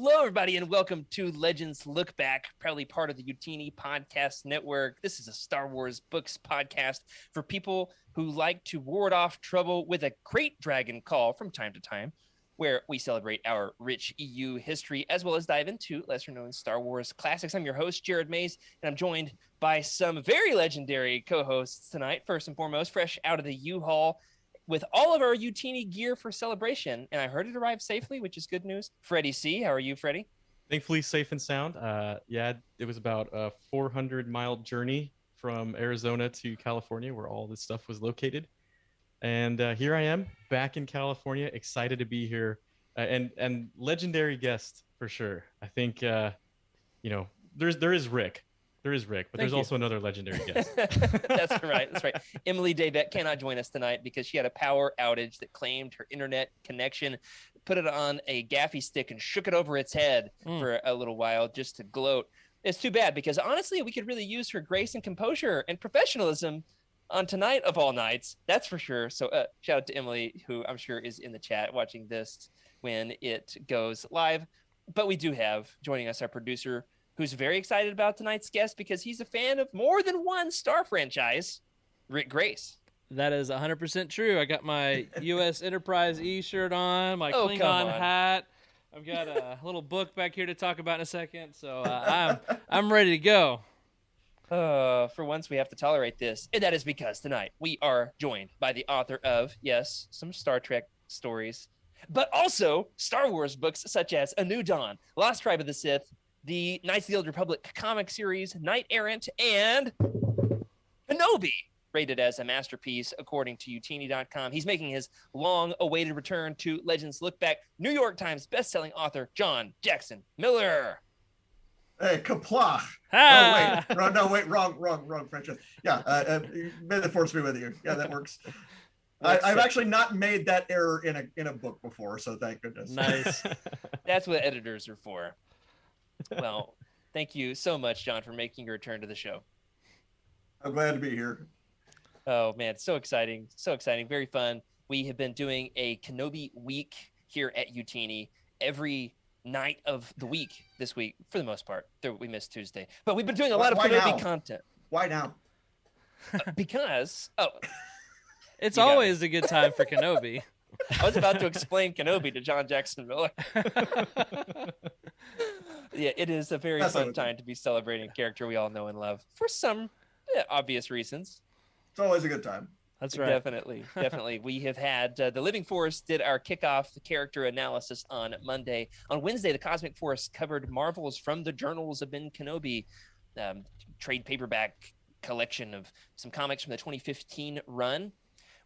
Hello, everybody, and welcome to Legends Lookback, proudly part of the Utini Podcast Network. This is a Star Wars books podcast for people who like to ward off trouble with a Great Dragon Call from time to time, where we celebrate our rich EU history as well as dive into lesser-known Star Wars classics. I'm your host, Jared Mays, and I'm joined by some very legendary co-hosts tonight. First and foremost, fresh out of the U-Haul, with all of our Utini gear for celebration, and I heard it arrived safely, which is good news. Freddie C, how are you, Freddie? Thankfully safe and sound. Yeah, it was about a 400-mile journey from Arizona to California, where all this stuff was located. And here I am, back in California, excited to be here, and legendary guest for sure. I think there is Rick. There is Rick, but there's also another legendary guest. That's right. Emily Davette cannot join us tonight because she had a power outage that claimed her internet connection, put it on a gaffy stick and shook it over its head for a little while just to gloat. It's too bad because honestly, we could really use her grace and composure and professionalism on tonight of all nights. That's for sure. So shout out to Emily, who I'm sure is in the chat watching this when it goes live. But we do have joining us our producer, who's very excited about tonight's guest because he's a fan of more than one Star franchise, Rick Grace. That is 100% true. I got my U.S. Enterprise E shirt on, my Klingon hat. I've got a little book back here to talk about in a second, so I'm ready to go. For once, we have to tolerate this, and that is because tonight we are joined by the author of, yes, some Star Trek stories, but also Star Wars books such as A New Dawn, Lost Tribe of the Sith, the Knights of the Old Republic comic series, Knight Errant, and Kenobi, rated as a masterpiece according to Utini.com. He's making his long-awaited return to Legends Lookback. New York Times bestselling author John Jackson Miller. Hey, kapla! Ah! Oh wait, wrong franchise. Yeah, may the force be with you. Yeah, that works. I've actually not made that error in a book before, so thank goodness. Nice. That's what editors are for. Well, thank you so much, John, for making your return to the show. I'm glad to be here. Oh, man, so exciting. So exciting. Very fun. We have been doing a Kenobi week here at Utini every night of the week this week, for the most part. We missed Tuesday. But we've been doing a lot of Kenobi content. Why now? Because, it's always a good time for Kenobi. I was about to explain Kenobi to John Jackson Miller. Yeah, it is a very fun time to be celebrating a character we all know and love for some obvious reasons. It's always a good time. That's right. Definitely. We have had the Living Force did our kickoff character analysis on Monday. On Wednesday, the Cosmic Force covered Marvels from the Journals of Ben Kenobi, trade paperback collection of some comics from the 2015 run.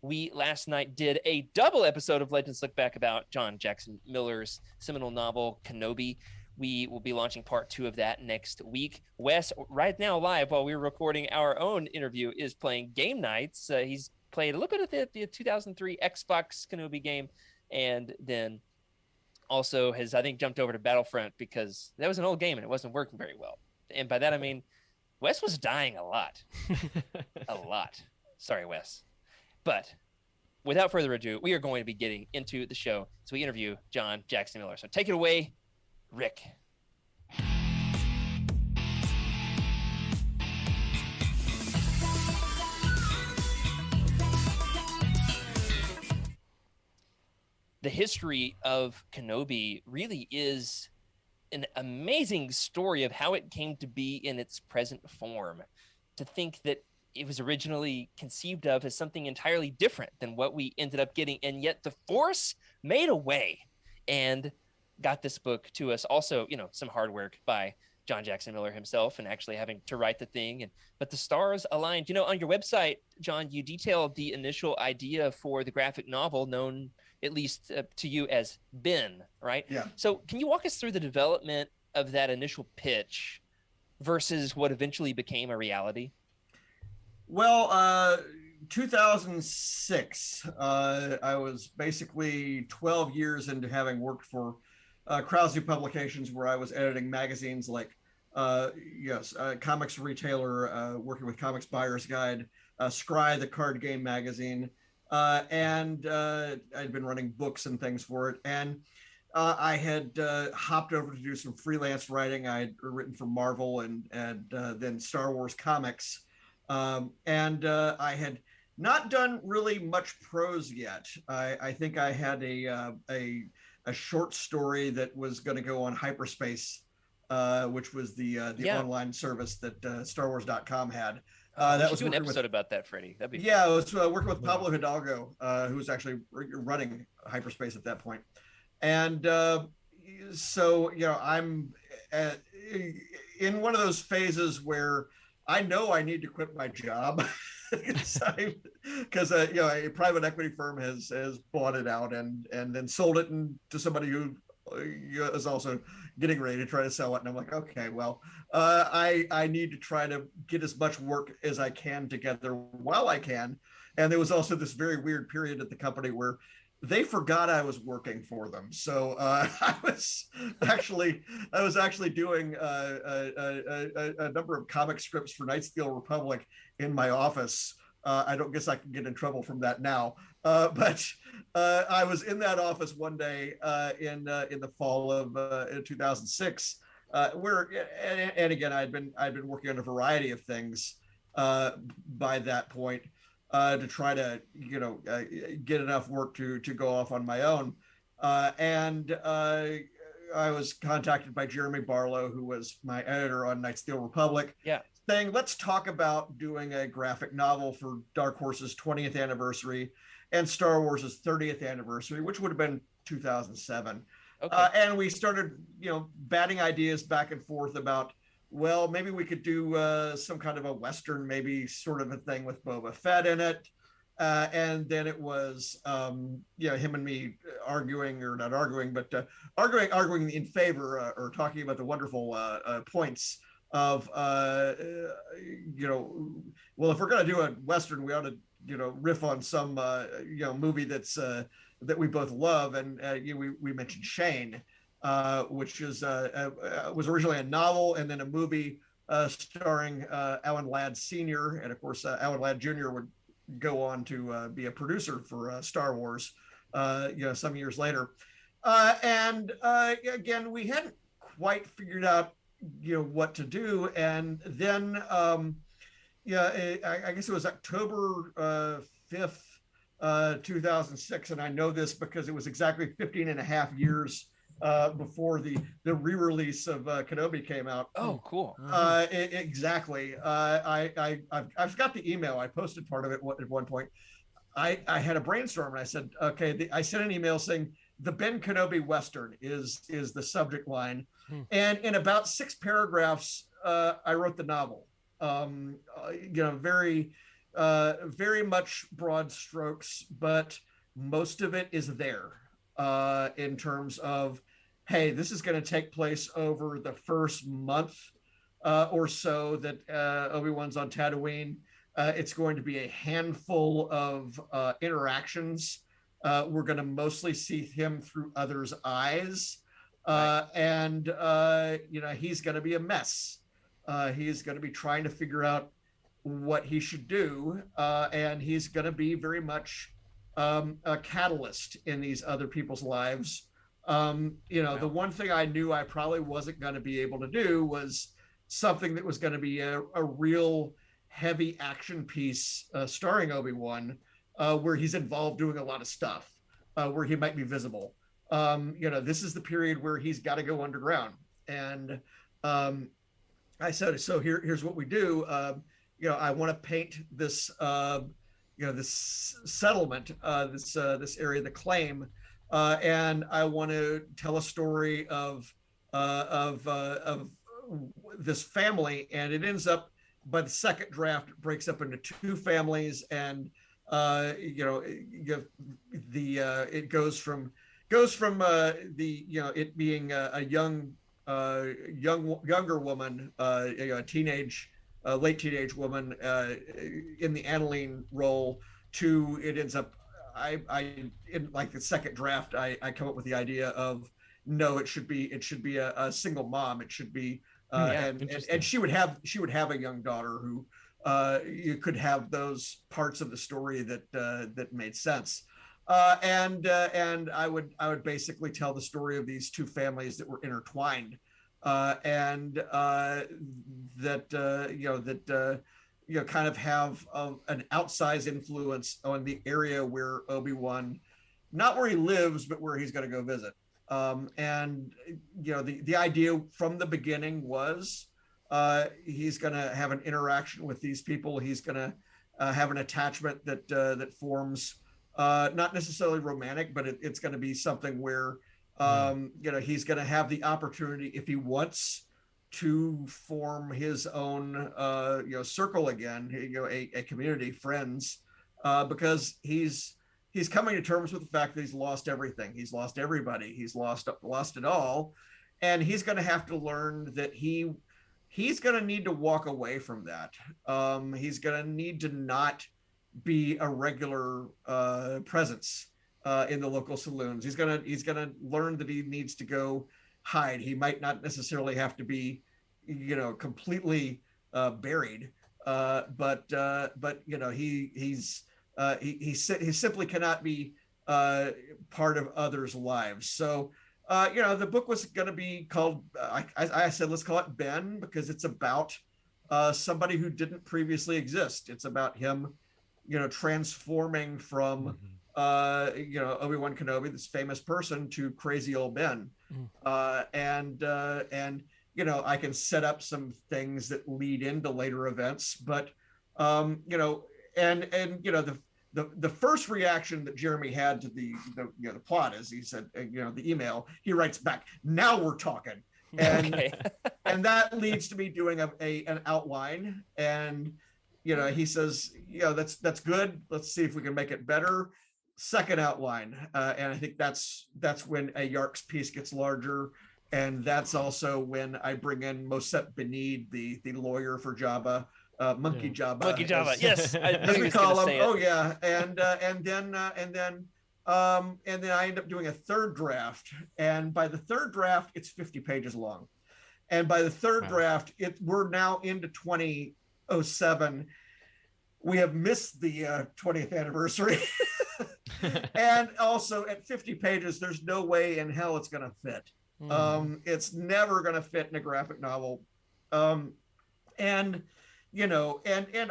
We last night did a double episode of Legends Lookback about John Jackson Miller's seminal novel, Kenobi. We will be launching part 2 of that next week. Wes, right now live while we're recording our own interview, is playing Game Nights. He's played a little bit of the 2003 Xbox Kenobi game, and then also has, I think, jumped over to Battlefront because that was an old game and it wasn't working very well. And by that, I mean, Wes was dying a lot. A lot. Sorry, Wes. But without further ado, we are going to be getting into the show. So we interview John Jackson Miller. So take it away, Rick. The history of Kenobi really is an amazing story of how it came to be in its present form. To think that it was originally conceived of as something entirely different than what we ended up getting, and yet the Force made a way and got this book to us. Also, some hard work by John Jackson Miller himself and actually having to write the thing. But the stars aligned. On your website, John, you detailed the initial idea for the graphic novel known, at least to you, as Ben, right? Yeah. So can you walk us through the development of that initial pitch versus what eventually became a reality? Well, 2006, I was basically 12 years into having worked for Krause Publications, where I was editing magazines like, Comics Retailer, working with Comics Buyer's Guide, Scry, the card game magazine, and I'd been running books and things for it. And I had hopped over to do some freelance writing. I had written for Marvel and then Star Wars comics, and I had not done really much prose yet. I think I had a short story that was going to go on Hyperspace, which was the online service that StarWars.com had. That was do an episode about that, Freddie. That'd be yeah. I was working with Pablo Hidalgo, who was actually running Hyperspace at that point, and so I'm in one of those phases where I know I need to quit my job because a private equity firm has bought it out and then sold it to somebody who is also getting ready to try to sell it. And I'm like, okay, well, I need to try to get as much work as I can together while I can. And there was also this very weird period at the company where they forgot I was working for them. So I was actually doing a number of comic strips for Knights of the Old Republic in my office. I don't guess I can get in trouble from that now, but I was in that office one day in the fall of 2006, where and again I'd been working on a variety of things by that point. To try to get enough work to go off on my own, and I was contacted by Jeremy Barlow, who was my editor on Knights of the Old Republic, saying, let's talk about doing a graphic novel for Dark Horse's 20th anniversary and Star Wars' 30th anniversary, which would have been 2007. Okay. And we started batting ideas back and forth about, well, maybe we could do some kind of a Western, maybe sort of a thing with Boba Fett in it. And then it was, him and me arguing, or not arguing, but arguing in favor or talking about the wonderful points of, well, if we're going to do a Western, we ought to, riff on some, movie that's that we both love. And we mentioned Shane. Which was originally a novel and then a movie starring Alan Ladd Sr. And of course, Alan Ladd Jr. would go on to be a producer for Star Wars, some years later. And again, we hadn't quite figured out, what to do. And then, I guess it was October 5th, 2006. And I know this because it was exactly 15 and a half years before the re-release of Kenobi came out. Oh, cool. Exactly. I've got the email. I posted part of it at one point. I had a brainstorm and I said, okay, I sent an email saying the Ben Kenobi Western is the subject line. And in about 6 paragraphs, I wrote the novel. Very much broad strokes, but most of it is there. In terms of, hey, this is going to take place over the first month or so that Obi-Wan's on Tatooine. It's going to be a handful of interactions. We're going to mostly see him through others' eyes. And, he's going to be a mess. He's going to be trying to figure out what he should do. And he's going to be very much a catalyst in these other people's lives. The one thing I knew I probably wasn't going to be able to do was something that was going to be a real heavy action piece starring Obi-Wan, where he's involved doing a lot of stuff, where he might be visible. This is the period where he's got to go underground. And I said, so here's what we do. I want to paint this this settlement, this area, the claim, and I want to tell a story of this family, and it ends up, by the second draft, breaks up into 2 families, and it goes from it being a younger woman, a teenage. Late teenage woman in the Annalene role to it ends up in like the second draft I come up with the idea of no, it should be a single mom. It should be and she would have a young daughter who you could have those parts of the story that made sense. And I would basically tell the story of these two families that were intertwined, and that kind of have an outsized influence on the area where Obi-Wan, not where he lives, but where he's going to go visit. And the idea from the beginning was he's going to have an interaction with these people. He's going to have an attachment that forms not necessarily romantic, but it's going to be something where he's going to have the opportunity, if he wants, to form his own circle again, a community, friends, because he's coming to terms with the fact that he's lost everything. He's lost everybody. He's lost it all, and he's going to have to learn that he's going to need to walk away from that. He's going to need to not be a regular presence in the local saloons. He's gonna learn that he needs to go hide. He might not necessarily have to be, completely buried, but he simply cannot be part of others' lives. So the book was going to be called, I said, let's call it Ben, because it's about somebody who didn't previously exist. It's about him, transforming from Obi-Wan Kenobi, this famous person, to crazy old Ben. And I can set up some things that lead into later events, but the first reaction that Jeremy had to the plot is, he said, the email, he writes back, "Now we're talking." And okay. And that leads to me doing an outline, and he says, that's good. Let's see if we can make it better. Second outline, and I think that's when a Yark's piece gets larger, and that's also when I bring in Mosep Benid, the lawyer for Jabba, Monkey Jabba. Monkey Jabba, yes. As we call him. Oh yeah, and then I end up doing a third draft, and by the third draft, it's 50 pages long, and by the third draft, we're now into 2007. We have missed the 20th anniversary. And also at 50 pages, there's no way in hell it's going to fit. It's never going to fit in a graphic novel. And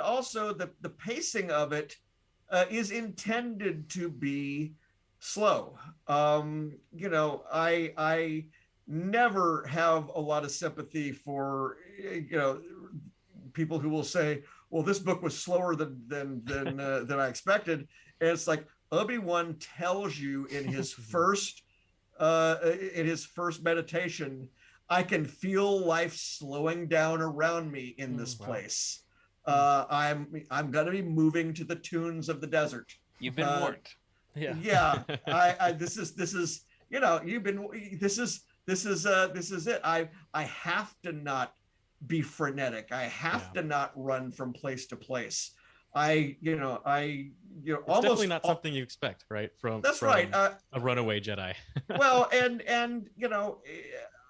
also the pacing of it is intended to be slow. I never have a lot of sympathy for, people who will say, well, this book was slower than I expected. And it's like, Obi-Wan tells you in his first meditation, I can feel life slowing down around me in this place. I'm going to be moving to the tunes of the desert. You've been warned. Yeah. This is it. I have to not be frenetic. I have to not run from place to place. It's definitely not something you expect, right? From right. A runaway Jedi. Well, and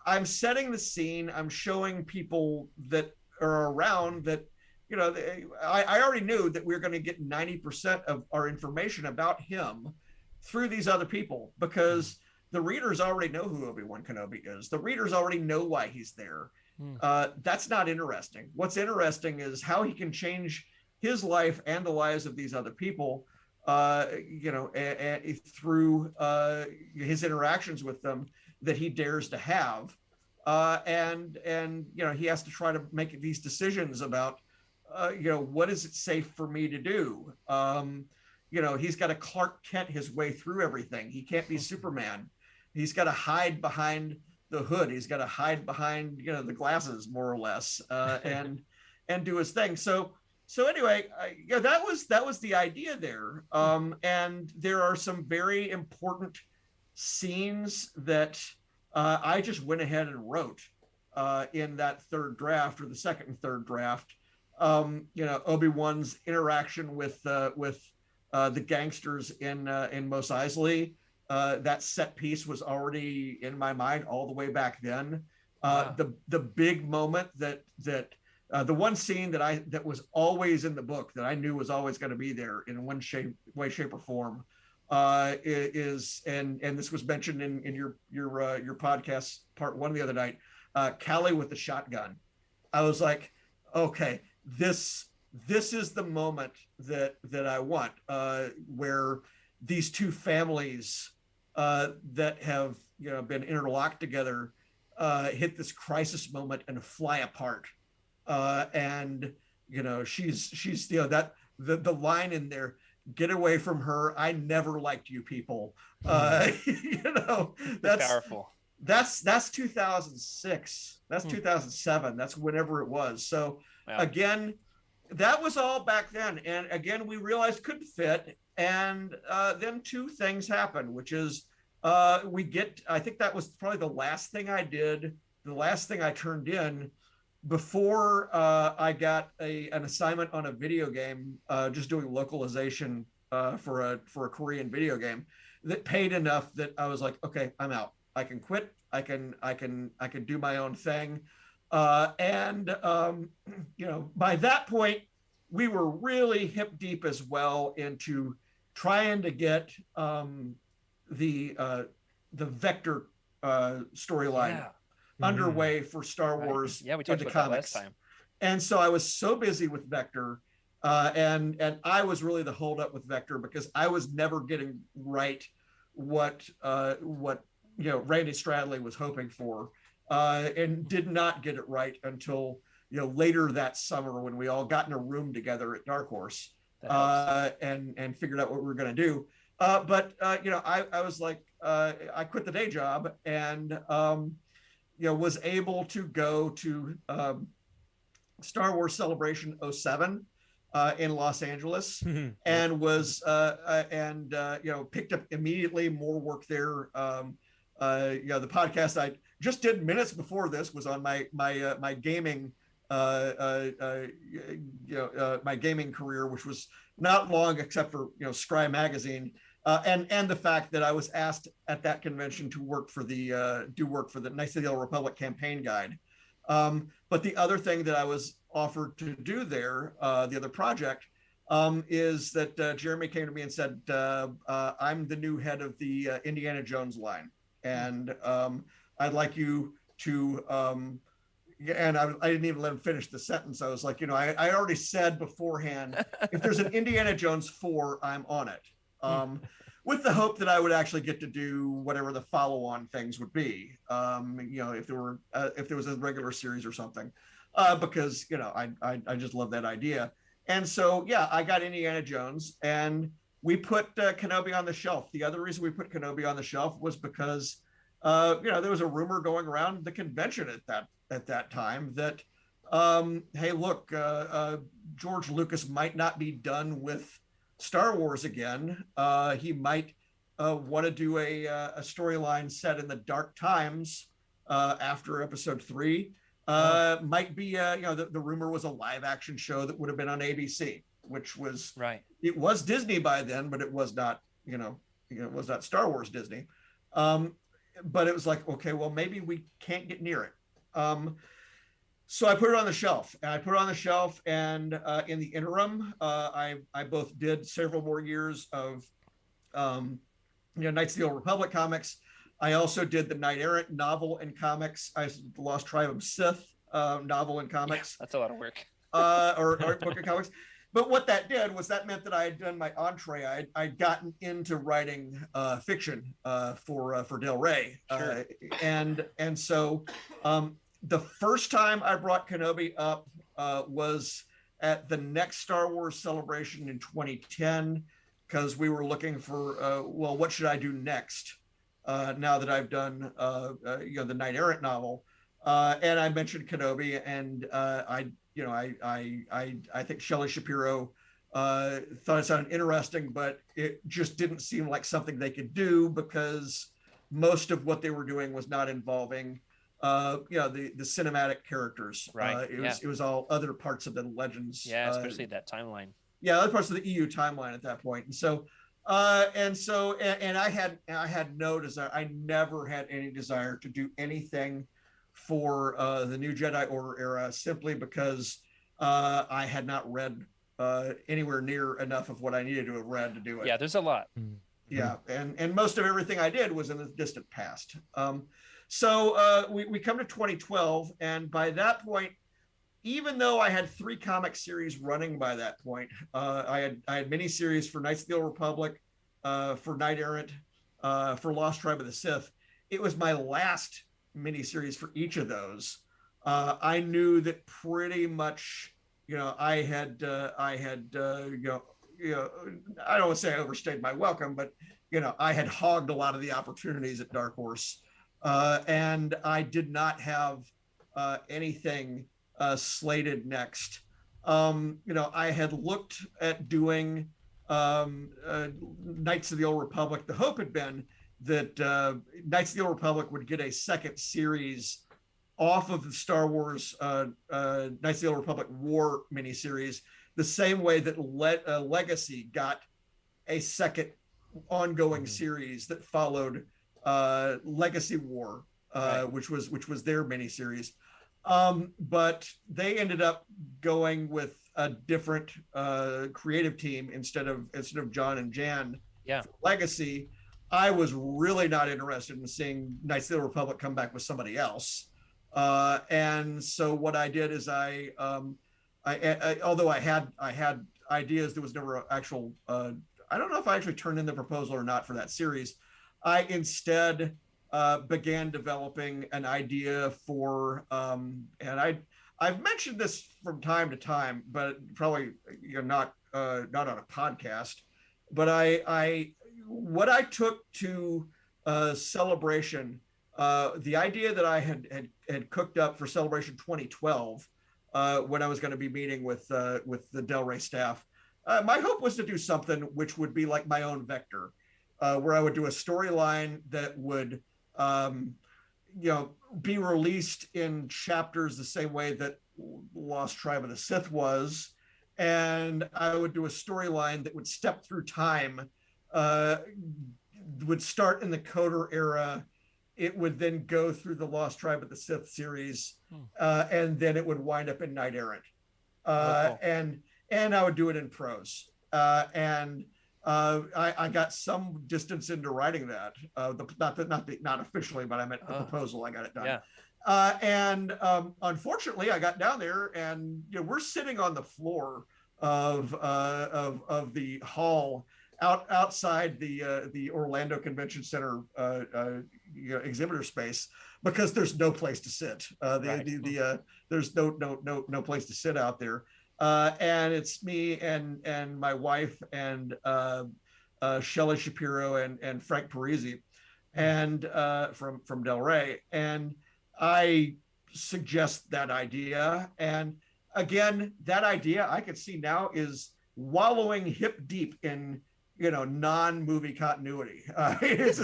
I'm setting the scene. I'm showing people that are around that, I already knew that we were going to get 90% of our information about him through these other people, because the readers already know who Obi-Wan Kenobi is. The readers already know why he's there. That's not interesting. What's interesting is how he can change his life and the lives of these other people, through his interactions with them that he dares to have, and he has to try to make these decisions about, what is it safe for me to do? He's got to Clark Kent his way through everything. He can't be Superman. He's got to hide behind the hood. He's got to hide behind the glasses, more or less, and do his thing. So anyway, that was the idea there. And there are some very important scenes that I just went ahead and wrote in that third draft, or the second and third draft. Obi-Wan's interaction with the gangsters in Mos Eisley. That set piece was already in my mind all the way back then. The big moment that the one scene that was always in the book that I knew was always going to be there in one way, shape, or form is and this was mentioned in your podcast part 1 the other night, Callie with the shotgun. I was like, okay, this is the moment that I want, where these two families that have been interlocked together hit this crisis moment and fly apart. And she's that the line in there, get away from her, I never liked you people. That's powerful. That's 2006. That's 2007. That's whenever it was. So again, that was all back then. And again, we realized couldn't fit. And then two things happened, which is I think that was probably the last thing I did, the last thing I turned in before I got an assignment on a video game, just doing localization for a Korean video game that paid enough that I was like, okay, I'm out. I can quit. I can do my own thing. By that point, we were really hip deep as well into trying to get the Vector storyline underway for Star Wars. Yeah, we talked about that last time. And so I was so busy with Vector, and I was really the holdup with Vector because I was never getting right what Randy Stradley was hoping for, and did not get it right until later that summer when we all got in a room together at Dark Horse and figured out what we were going to do. But I was like, I quit the day job and was able to go to Star Wars Celebration 07 in Los Angeles, and was picked up immediately more work there. The podcast I just did minutes before this was on my gaming my gaming career, which was not long except for Scry magazine, and the fact that I was asked at that convention to work for the Knights of the Old Republic campaign guide. But the other thing that I was offered to do there, the other project, is that Jeremy came to me and said, I'm the new head of the Indiana Jones line, and I'd like you to and I didn't even let him finish the sentence. I was like, I already said beforehand, if there's an Indiana Jones 4, I'm on it. With the hope that I would actually get to do whatever the follow-on things would be. If there was a regular series or something, because I just love that idea. And so I got Indiana Jones, and we put Kenobi on the shelf. The other reason we put Kenobi on the shelf was because there was a rumor going around the convention at that time that hey, look, George Lucas might not be done with Star Wars again. He might want to do a storyline set in the dark times after Episode 3. Might be the rumor was a live action show that would have been on ABC, which was right. It was Disney by then, but it was not it was not Star Wars Disney. But it was like, okay, well, maybe we can't get near it. So I put it on the shelf, and in the interim, I both did several more years of, Knights of the Old Republic comics. I also did the Knight Errant novel and comics. The Lost Tribe of Sith novel and comics. Yeah, that's a lot of work. Or book of comics. But what that did was that meant that I had done my entree. I'd gotten into writing fiction for Del Rey, sure. And so the first time I brought Kenobi up was at the next Star Wars Celebration in 2010, because we were looking for what should I do next now that I've done the Knight Errant novel, and I mentioned Kenobi, and I think Shelley Shapiro thought it sounded interesting, but it just didn't seem like something they could do because most of what they were doing was not involving the cinematic characters. Right. It was all other parts of the Legends. Yeah, especially that timeline. Yeah, other parts of the EU timeline at that point. And so I had no desire. I never had any desire to do anything for the New Jedi Order era, simply because I had not read anywhere near enough of what I needed to have read to do it. Yeah, there's a lot. Yeah, and most of everything I did was in the distant past. So we come to 2012, and by that point, even though I had 3 comic series running by that point, I had miniseries for Knights of the Old Republic, for Knight Errant, for Lost Tribe of the Sith. It was my last miniseries for each of those. I knew that pretty much, I had I don't want to say I overstayed my welcome, but I had hogged a lot of the opportunities at Dark Horse, and I did not have anything slated next. I had looked at doing Knights of the Old Republic. The hope had been that Knights of the Old Republic would get a second series off of the Star Wars Knights of the Old Republic War miniseries, the same way that Legacy got a second ongoing series that followed Legacy War, which was their miniseries. But they ended up going with a different creative team instead of John and Jan. Yeah. For Legacy. I was really not interested in seeing Knights of the Republic come back with somebody else. And so what I did is I although I had ideas, there was never an actual, I don't know if I actually turned in the proposal or not for that series. I instead began developing an idea for, and I've mentioned this from time to time, but probably not on a podcast, but what I took to Celebration, the idea that I had cooked up for Celebration 2012, when I was going to be meeting with the Del Rey staff, my hope was to do something which would be like my own vector, where I would do a storyline that would, be released in chapters the same way that Lost Tribe of the Sith was, and I would do a storyline that would step through time, would start in the Coder era. It would then go through the Lost Tribe of the Sith series, and then it would wind up in Knight Errant. And I would do it in prose. And I got some distance into writing that. Not officially, but I meant the proposal. I got it done. Yeah. And unfortunately, I got down there, and we're sitting on the floor of the hall outside the Orlando Convention Center exhibitor space, because there's no place to sit. There's no place to sit out there, and it's me and my wife and Shelley Shapiro and Frank Parisi, and from Del Rey, and I suggest that idea, and again, that idea I can see now is wallowing hip deep in non-movie continuity. It's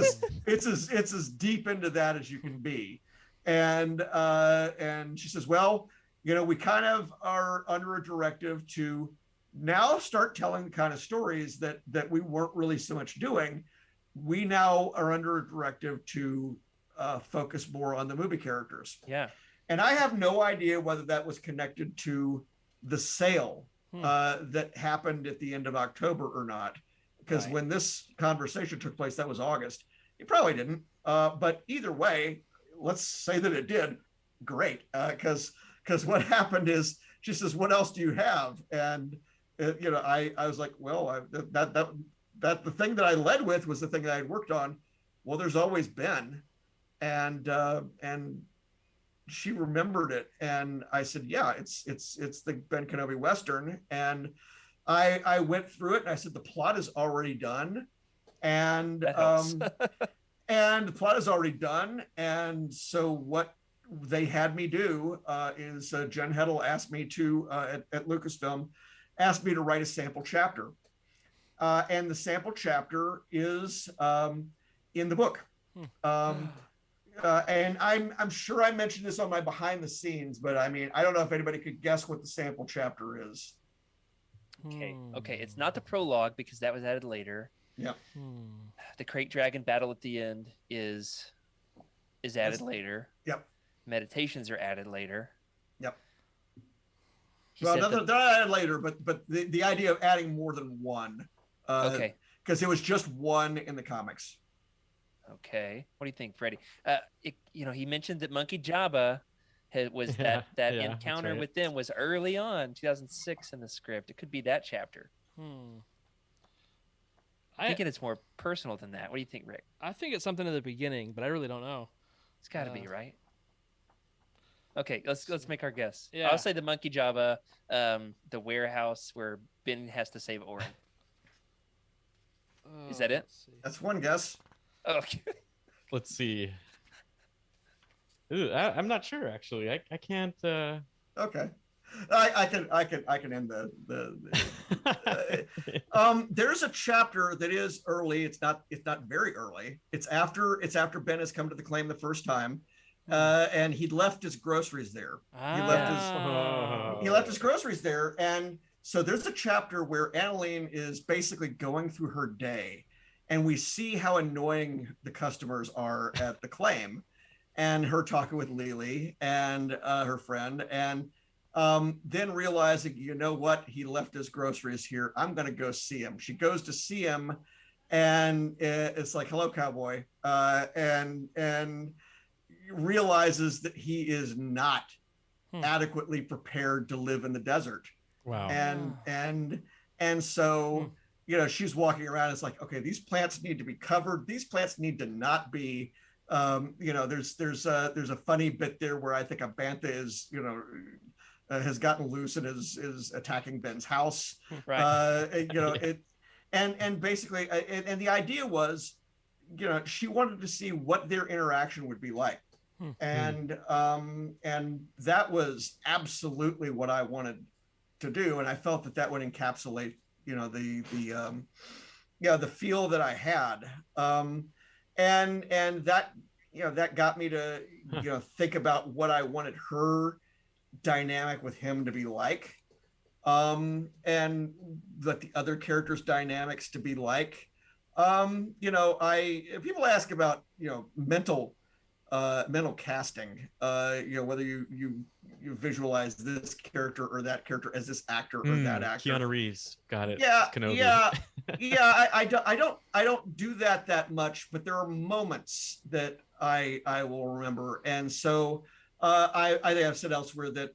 as deep into that as you can be, and she says, well, we kind of are under a directive to now start telling the kind of stories that we weren't really so much doing. We now are under a directive to focus more on the movie characters. Yeah. And I have no idea whether that was connected to the sale that happened at the end of October or not. Because when this conversation took place, that was August. It probably didn't. But either way, let's say that it did. Great. Because what happened is, she says, what else do you have? And, I was like, well, that the thing that I led with was the thing that I had worked on. Well, there's always been. And she remembered it. And I said, yeah, it's the Ben Kenobi Western. And I went through it, and I said, the plot is already done. And and the plot is already done. And so what they had me do is Jen Heddle asked me to, at Lucasfilm, asked me to write a sample chapter. And the sample chapter is in the book. And I'm sure I mentioned this on my behind the scenes, but I mean, I don't know if anybody could guess what the sample chapter is. Okay. It's not the prologue, because that was added later. Yep. The Crate Dragon battle at the end is added later. Yep. Meditations are added later. Yep. Well, they're added later, but the idea of adding more than one. Okay. because it was just one in the comics. Okay, what do you think, Freddie? He mentioned that Monkey Jabba was that encounter with them was early on, 2006 in the script. It could be that chapter. I'm thinking it's more personal than that. What do you think, Rick? I think it's something at the beginning, but I really don't know. It's got to be, right? Okay, let's make our guess. Yeah. I'll say the Monkey Jabba, the warehouse where Ben has to save Orin. Is that it? That's one guess. Okay. Let's see. Ooh, I'm not sure actually. I can't. Okay. I can end there's a chapter that is early. It's not very early. It's after Ben has come to the claim the first time, and he left his groceries there. He left his groceries there, and so there's a chapter where Annalene is basically going through her day, and we see how annoying the customers are at the claim, and her talking with Lily and her friend, and then realizing, you know what, he left his groceries here. I'm going to go see him. She goes to see him, and it's like, hello, cowboy. And realizes that he is not adequately prepared to live in the desert. Wow. And so, she's walking around. It's like, okay, these plants need to be covered. These plants need to not be, there's a funny bit there where I think a bantha is, has gotten loose and is attacking Ben's house. Right. And basically, and the idea was, she wanted to see what their interaction would be like. And that was absolutely what I wanted to do. And I felt that would encapsulate, the feel that I had. And that, that got me to, think about what I wanted her dynamic with him to be like, and that the other characters' dynamics to be like. People ask about mental casting, whether you visualize this character or that character as this actor or that actor. Keanu Reeves, got it. Yeah, Kenobi. I don't do that much, but there are moments that I will remember, and so. I think I've said elsewhere that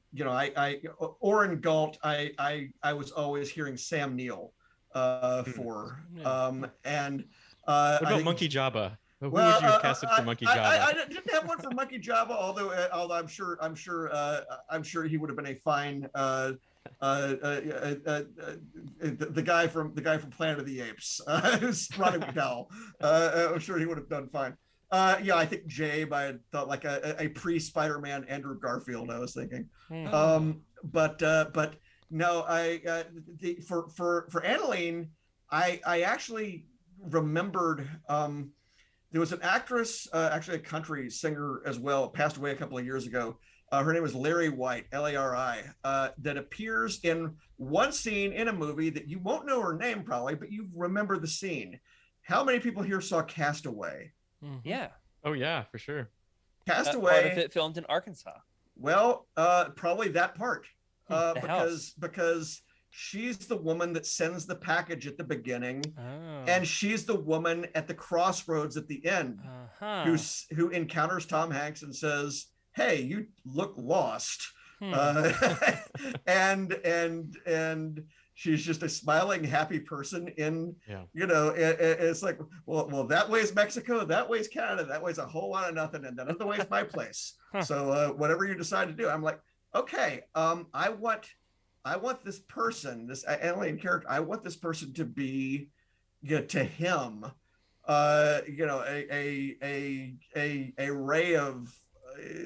Oren Galt I was always hearing Sam Neill for and what about Monkey Jabba? Who would you have casted for Monkey Jabba? I didn't have one for Monkey Jabba, although I'm sure he would have been a fine the guy from Planet of the Apes, who's Roddy McDowell. I'm sure he would have done fine. I think Jabe, I had thought like a pre-Spider-Man Andrew Garfield, I was thinking. But no, for Annalene, I actually remembered there was an actress, actually a country singer as well, passed away a couple of years ago. Her name was Larry White, Lari, that appears in one scene in a movie that you won't know her name probably, but you remember the scene. How many people here saw Castaway? Yeah. Oh yeah, for sure. Castaway. Part of it filmed in Arkansas. Well, probably that part, because she's the woman that sends the package at the beginning, and she's the woman at the crossroads at the end, who encounters Tom Hanks and says, "Hey, you look lost," and she's just a smiling, happy person it's like, well, that way's Mexico, that way's Canada, that way's a whole lot of nothing, and that other way's my place. So whatever you decide to do, I'm like, okay, I want this person, this alien character, I want this person to be, to him, a ray of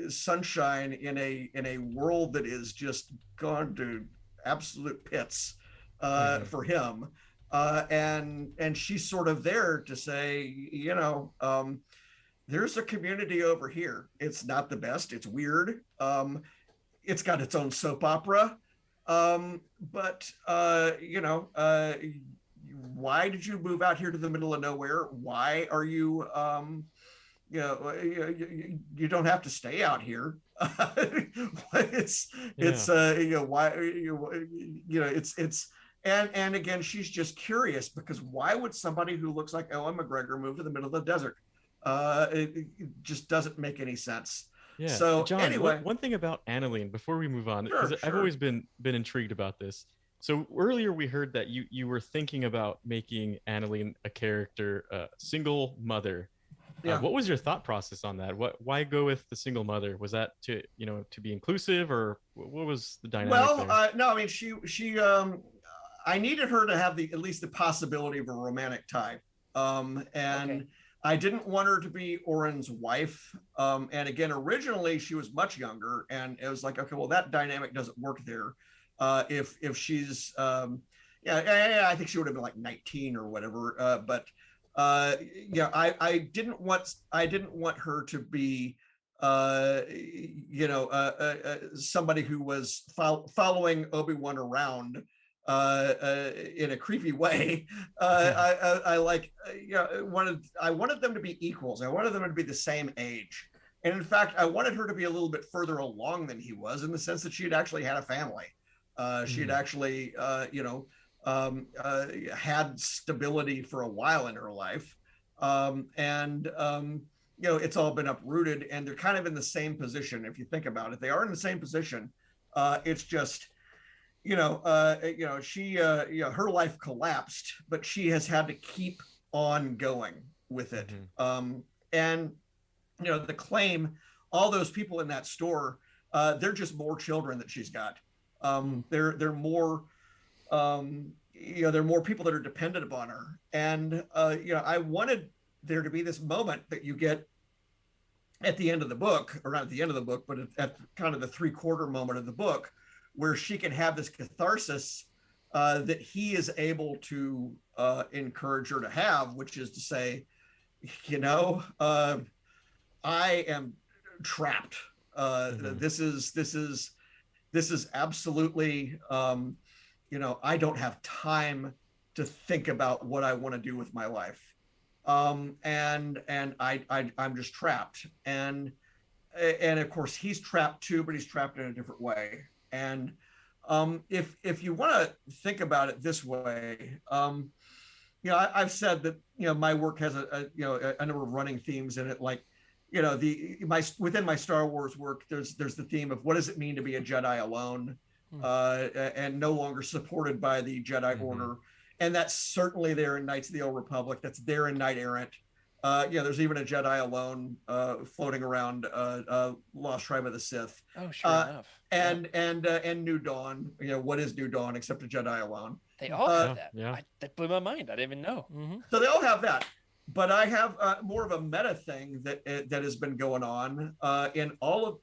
sunshine in a world that is just gone to absolute pits. For him, and she's sort of there to say, there's a community over here. It's not the best. It's weird. It's got its own soap opera. But why did you move out here to the middle of nowhere? Why are you, you don't have to stay out here. And again, she's just curious, because why would somebody who looks like Ewan McGregor move to the middle of the desert? It just doesn't make any sense. Yeah. So John, anyway, one thing about Annalene before we move on, because sure, I've sure. always been intrigued about this. So earlier we heard that you were thinking about making Annalene a character, single mother. Yeah. What was your thought process on that? Why go with the single mother? Was that to to be inclusive, or what was the dynamic Well, there? no, I mean she I needed her to have at least the possibility of a romantic tie, and Okay. I didn't want her to be Oren's wife. And again, originally she was much younger, and it was like, okay, well, that dynamic doesn't work there. If she's yeah, I think she would have been like 19 or whatever. But yeah, I didn't want her to be somebody who was following Obi-Wan around in a creepy way. I wanted them to be equals. I wanted them to be the same age. And in fact, I wanted her to be a little bit further along than he was, in the sense that she had actually had a family. She had actually, had stability for a while in her life. It's all been uprooted, and they're kind of in the same position. If you think about it, they are in the same position. It's just, her life collapsed, but she has had to keep on going with it. And the claim, all those people in that store, they're just more children that she's got. They're more, there are more people that are dependent upon her. And I wanted there to be this moment that you get at the end of the book, or not at the end of the book, but at kind of the 3/4 moment of the book, where she can have this catharsis that he is able to encourage her to have, which is to say, I am trapped. This is absolutely, I don't have time to think about what I want to do with my life. And I'm just trapped. And of course he's trapped too, but he's trapped in a different way. And if you want to think about it this way, I've said that my work has a number of running themes in it, like within my Star Wars work, there's the theme of what does it mean to be a Jedi alone, and no longer supported by the Jedi Order. And that's certainly there in Knights of the Old Republic. That's there in Knight Errant. There's even a Jedi alone floating around Lost Tribe of the Sith. Oh, sure enough. And New Dawn. What is New Dawn except a Jedi alone? They all have that. Yeah. That blew my mind. I didn't even know. So they all have that. But I have more of a meta thing that has been going on in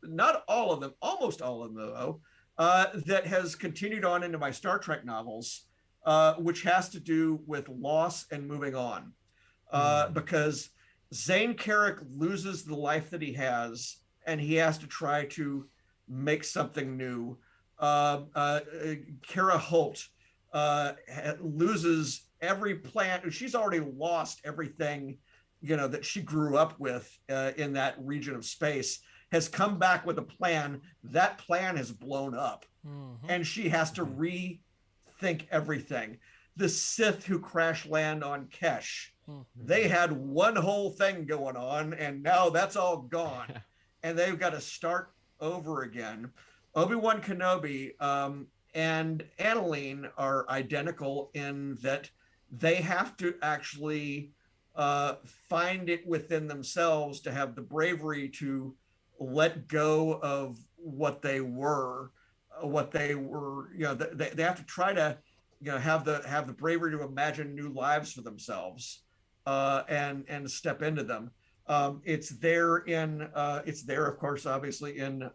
not all of them, almost all of them though, that has continued on into my Star Trek novels, which has to do with loss and moving on. Because Zane Carrick loses the life that he has, and he has to try to make something new. Kara Holt loses every plan. She's already lost everything, that she grew up with in that region of space, has come back with a plan. That plan has blown up, and she has to rethink everything. The Sith who crash land on Kesh, they had one whole thing going on, and now that's all gone. And they've got to start over again. Obi-Wan Kenobi and Annalene are identical in that they have to actually find it within themselves to have the bravery to let go of what they were. They have to try to have the bravery to imagine new lives for themselves, and step into them. It's there, of course, obviously in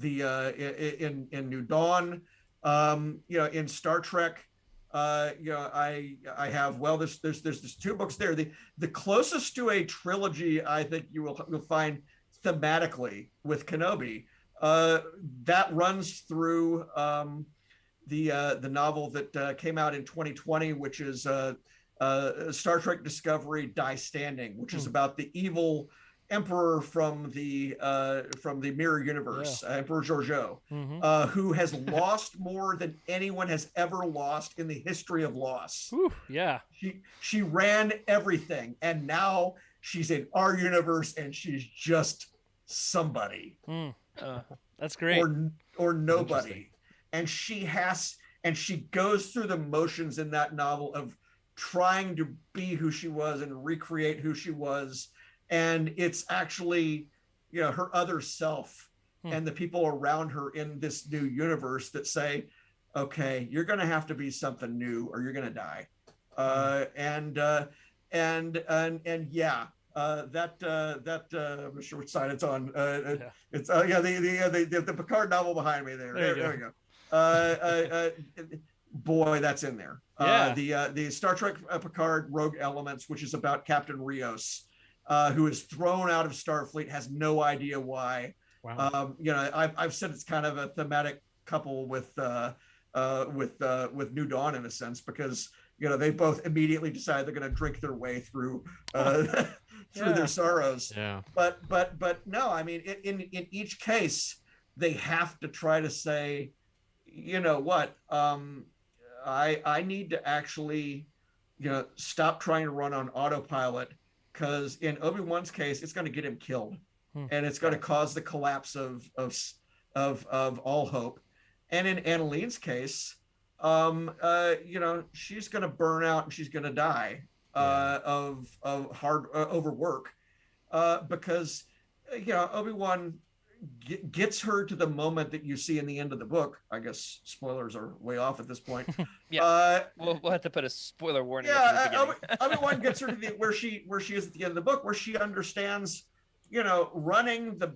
in New Dawn, in Star Trek. I have, there's 2 books there. The closest to a trilogy I think you'll find thematically with Kenobi, that runs through the novel that came out in 2020, which is Star Trek Discovery Die Standing, which is about the evil emperor from the mirror universe, Emperor Giorgio, who has lost more than anyone has ever lost in the history of loss. Whew, yeah. She ran everything, and now she's in our universe, and she's just somebody. That's great. Or nobody. And she goes through the motions in that novel of trying to be who she was and recreate who she was. And it's actually, her other self and the people around her in this new universe that say, okay, you're going to have to be something new or you're going to die. I'm not sure which side it's on. It's the Picard novel behind me there. There we go. Boy, that's in there. The Star Trek Picard Rogue Elements, which is about Captain Rios, who is thrown out of Starfleet, has no idea why. Wow. I've said it's kind of a thematic couple with New Dawn in a sense, because they both immediately decide they're going to drink their way through their sorrows. Yeah. But no, I mean, in each case, they have to try to say, I need to actually, stop trying to run on autopilot, because in Obi-Wan's case, it's going to get him killed, and it's going to cause the collapse of all hope. And in Annaline's case, she's going to burn out and she's going to die of hard overwork, because Obi-Wan gets her to the moment that you see in the end of the book. I guess spoilers are way off at this point. We'll have to put a spoiler warning. Obi-Wan gets her to where she is at the end of the book, where she understands, running the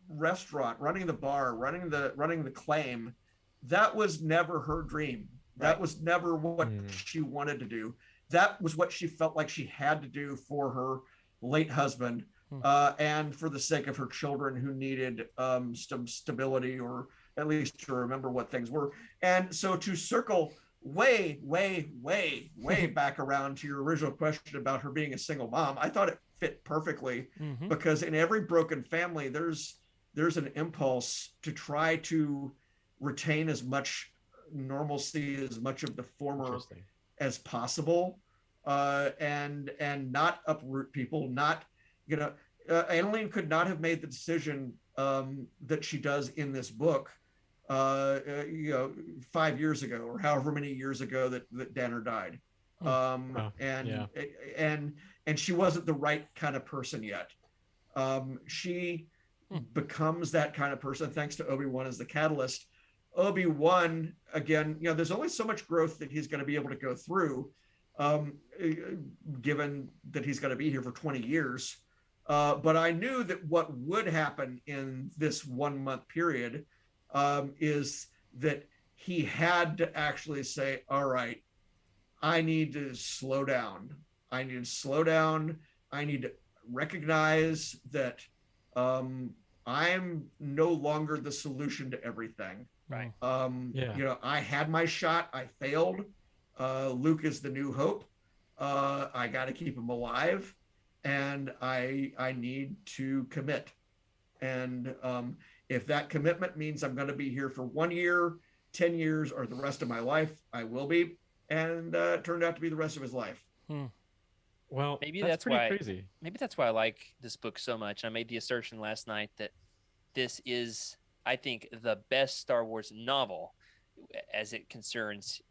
restaurant, running the bar, running the claim. That was never her dream. That was never what she wanted to do. That was what she felt like she had to do for her late husband, and for the sake of her children who needed stability, or at least to remember what things were. And so to circle way back around to your original question about her being a single mom, I thought it fit perfectly, because in every broken family, there's an impulse to try to retain as much normalcy, as much of the former as possible, and not uproot people. Not, Annalene could not have made the decision that she does in this book 5 years ago, or however many years ago that Danner died. And she wasn't the right kind of person yet. She becomes that kind of person thanks to Obi-Wan as the catalyst. Obi-Wan, again, there's only so much growth that he's going to be able to go through, given that he's going to be here for 20 years. But I knew that what would happen in this 1 month period is that he had to actually say, all right, I need to slow down. I need to recognize that I'm no longer the solution to everything. Right. I had my shot. I failed. Luke is the new hope. I got to keep him alive, and I need to commit. And if that commitment means I'm going to be here for 1 year, 10 years, or the rest of my life, I will be. And it turned out to be the rest of his life. Well, maybe that's why. Crazy. Maybe that's why I like this book so much. I made the assertion last night that this is, I think, the best Star Wars novel as it concerns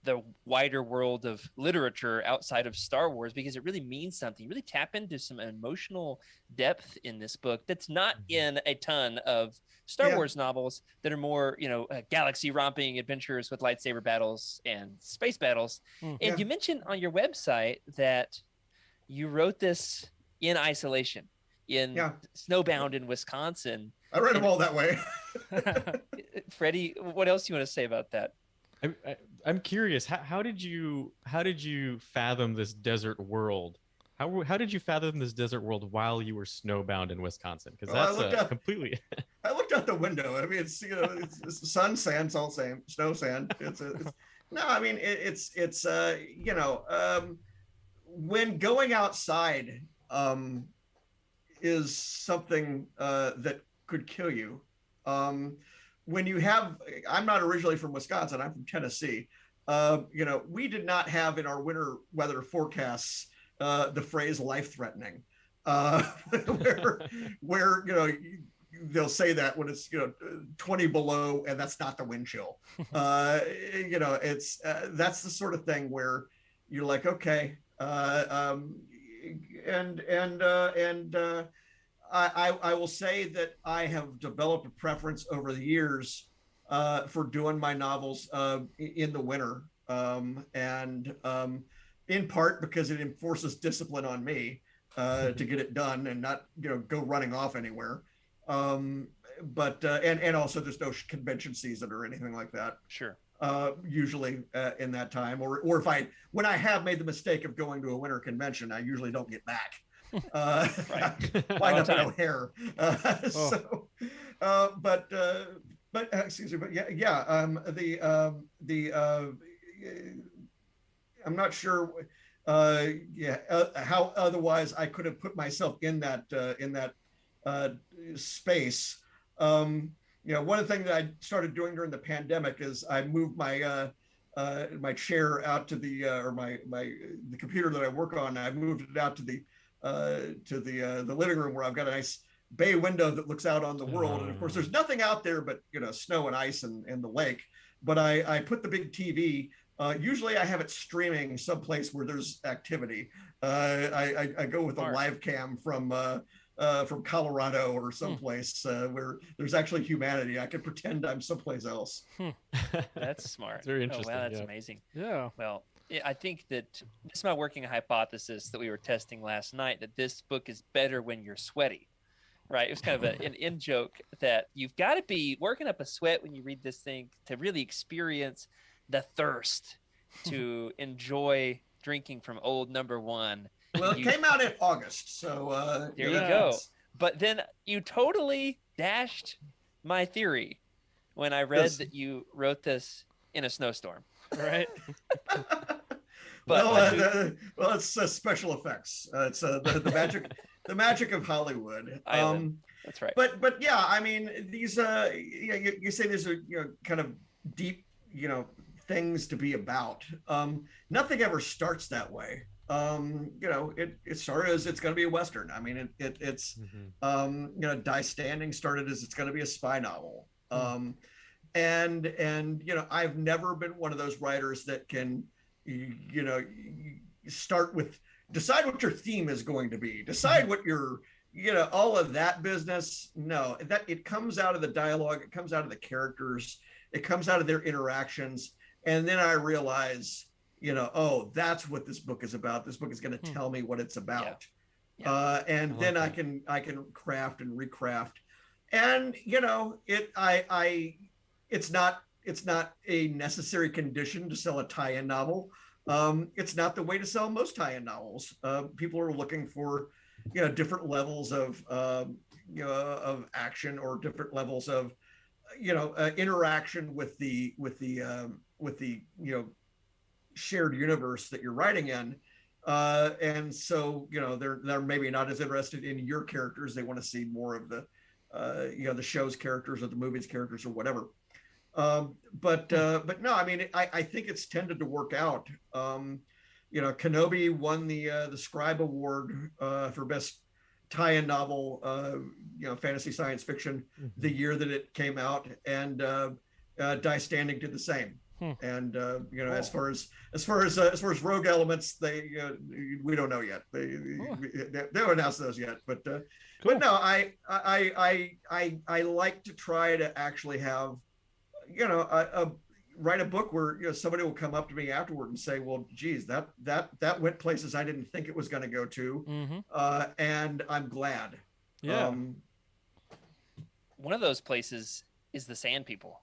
the wider world of literature outside of Star Wars, because it really means something. You really tap into some emotional depth in this book that's not in a ton of Star Wars novels that are more, galaxy romping adventures with lightsaber battles and space battles. And you mentioned on your website that you wrote this in isolation, snowbound in Wisconsin. I read them all that way. Freddie, what else do you want to say about that? I'm curious. How did you fathom this desert world? How did you fathom this desert world while you were snowbound in Wisconsin? Because that's completely. I looked out the window. I mean, it's sun, sand, it's all same. Snow, sand. No, I mean it's when going outside, is something that could kill you. When you have, I'm not originally from Wisconsin, I'm from Tennessee. We did not have in our winter weather forecasts the phrase life-threatening, where they'll say that when it's 20 below and that's not the wind chill. It's that's the sort of thing where you're like, okay, I will say that I have developed a preference over the years for doing my novels in the winter, in part because it enforces discipline on me to get it done and not go running off anywhere. But also there's no convention season or anything like that. Sure. Usually in that time, or when I have made the mistake of going to a winter convention, I usually don't get back. Wind up in O'Hare. Excuse me, but I'm not sure how otherwise I could have put myself in that space. One of the things that I started doing during the pandemic is I moved my my chair out to the computer that I work on. I moved it out to the living room where I've got a nice bay window that looks out on the world. And of course, there's nothing out there but snow and ice and the lake. But I put the big TV. Usually I have it streaming someplace where there's activity. I go with a live cam from Colorado or someplace where there's actually humanity. I can pretend I'm someplace else. That's smart. That's very interesting. Oh, wow, that's amazing. Yeah. Well, I think that this is my working hypothesis that we were testing last night, that this book is better when you're sweaty, right? It was kind of an in joke that you've got to be working up a sweat when you read this thing to really experience the thirst to enjoy drinking from old number one. Well, it came out in August, so there you go. But then you totally dashed my theory when I read that you wrote this in a snowstorm. Right. But it's special effects. It's the magic of Hollywood. That's right. But yeah, I mean, these you say these are kind of deep things to be about. Nothing ever starts that way. It started as it's going to be a Western. I mean, it's Die Standing started as it's going to be a spy novel. And I've never been one of those writers that can, start with, decide what your theme is going to be, decide what your, all of that business. No, that it comes out of the dialogue, it comes out of the characters, it comes out of their interactions. And then I realize, oh, that's what this book is about. This book is going to tell me what it's about. Yeah. And then I can craft and recraft. And it's not a necessary condition to sell a tie-in novel. It's not the way to sell most tie-in novels. People are looking for different levels of action or different levels of interaction with the shared universe that you're writing in. And so they're maybe not as interested in your characters. They want to see more of the the show's characters or the movie's characters or whatever. But no, I mean, I think it's tended to work out. Kenobi won the Scribe Award for best tie-in novel, fantasy science fiction, the year that it came out, and Die Standing did the same. And as far as rogue elements, we don't know yet. They don't announce those yet, but cool. But no, I like to try to actually have write a book where somebody will come up to me afterward and say, well, geez, that went places I didn't think it was going to go to, and I'm glad. Yeah. One of those places is the Sand People,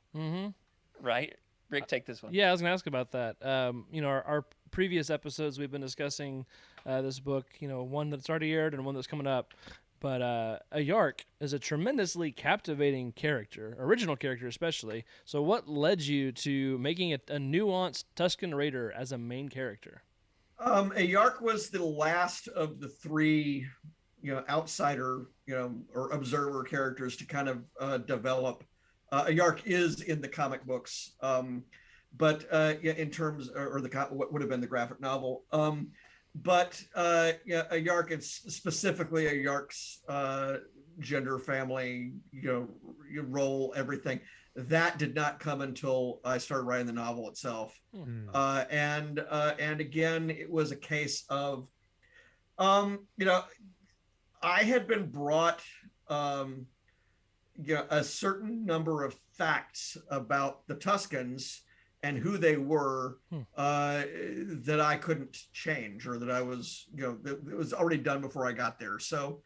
right? Rick, take this one. Yeah, I was going to ask about that. Our previous episodes, we've been discussing this book, one that's already aired and one that's coming up. But a Yark is a tremendously captivating character, original character especially. So what led you to making a nuanced Tusken Raider as a main character? A Yark was the last of the three, outsider, or observer characters to kind of develop. A Yark is in the comic books, but in terms, or what would have been the graphic novel. But a Yark, and specifically a Yark's gender, family, role, everything, that did not come until I started writing the novel itself. And again, it was a case of, I had been brought a certain number of facts about the Tuscans and who they were that I couldn't change, or that I was, that it was already done before I got there. So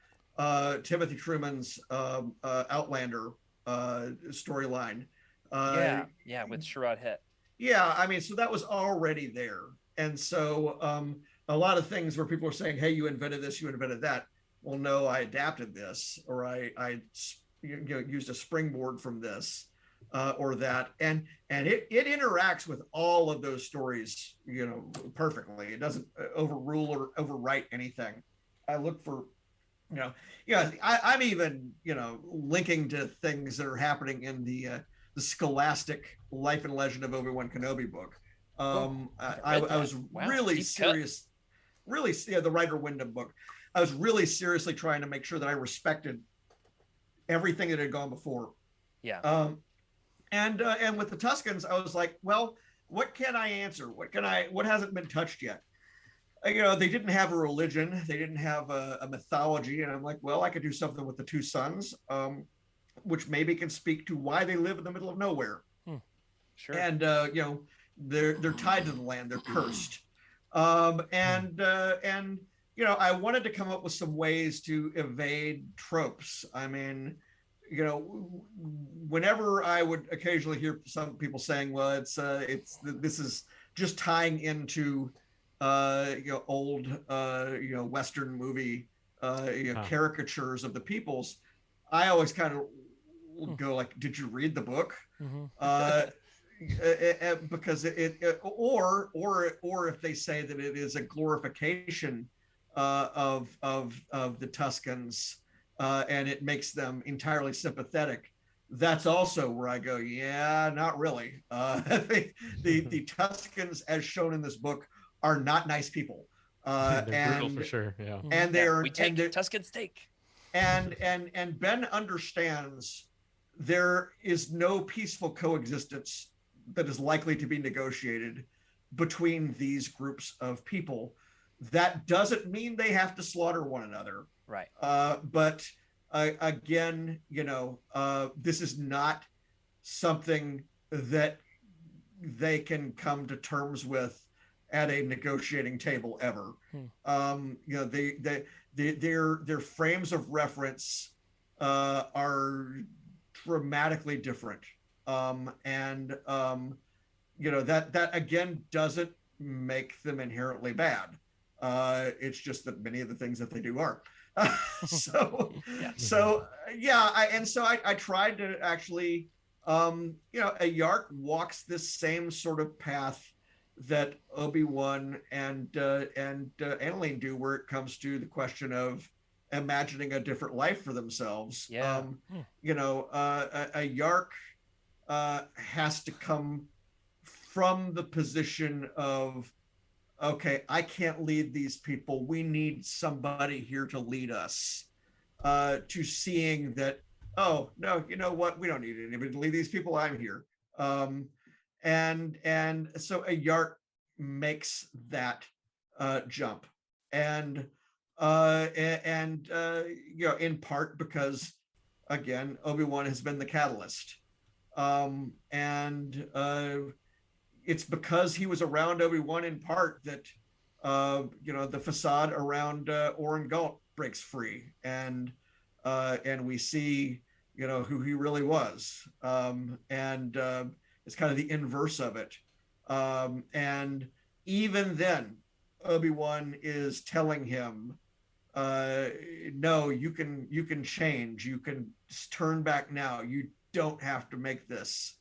Timothy Truman's Outlander storyline. With Sherrod Het. Yeah, I mean, so that was already there. And so a lot of things where people are saying, hey, you invented this, you invented that. Well, no, I adapted this, or I used a springboard from this or that. And it interacts with all of those stories, perfectly. It doesn't overrule or overwrite anything. I look for, I'm even, linking to things that are happening in the Scholastic Life and Legend of Obi-Wan Kenobi book. I was really serious, the Ryder Wyndham book. I was really seriously trying to make sure that I respected everything that had gone before. Yeah. And with the Tuscans, I was like, well, what can I answer? What hasn't been touched yet? They didn't have a religion. They didn't have a mythology. And I'm like, well, I could do something with the two sons, which maybe can speak to why they live in the middle of nowhere. Sure. And, they're tied to the land. They're cursed. I wanted to come up with some ways to evade tropes. I mean, whenever I would occasionally hear some people saying, well, this is just tying into, old, Western movie, caricatures of the peoples, I always kind of go like, did you read the book? Because or if they say that it is a glorification of the Tuscans, and it makes them entirely sympathetic, that's also where I go, yeah, not really. The Tuscans, as shown in this book, are not nice people. They're brutal for sure. Yeah. And they are. We take Tuscan steak. And Ben understands there is no peaceful coexistence that is likely to be negotiated between these groups of people. That doesn't mean they have to slaughter one another. Right. But again, this is not something that they can come to terms with at a negotiating table ever. Their frames of reference are dramatically different. That again doesn't make them inherently bad. It's just that many of the things that they do are. I tried to actually, a Yark walks this same sort of path that Obi-Wan and Annalene do, where it comes to the question of imagining a different life for themselves. Yeah. A Yark has to come from the position of, okay, I can't lead these people. We need somebody here to lead us, to seeing that, oh, no, you know what? We don't need anybody to lead these people. I'm here. And so a Yark makes that jump. And in part because, again, Obi-Wan has been the catalyst. It's because he was around Obi-Wan in part that, the facade around Oren Galt breaks free, and we see, who he really was. It's kind of the inverse of it. And even then, Obi-Wan is telling him, no, you can change. You can turn back now. You don't have to make this,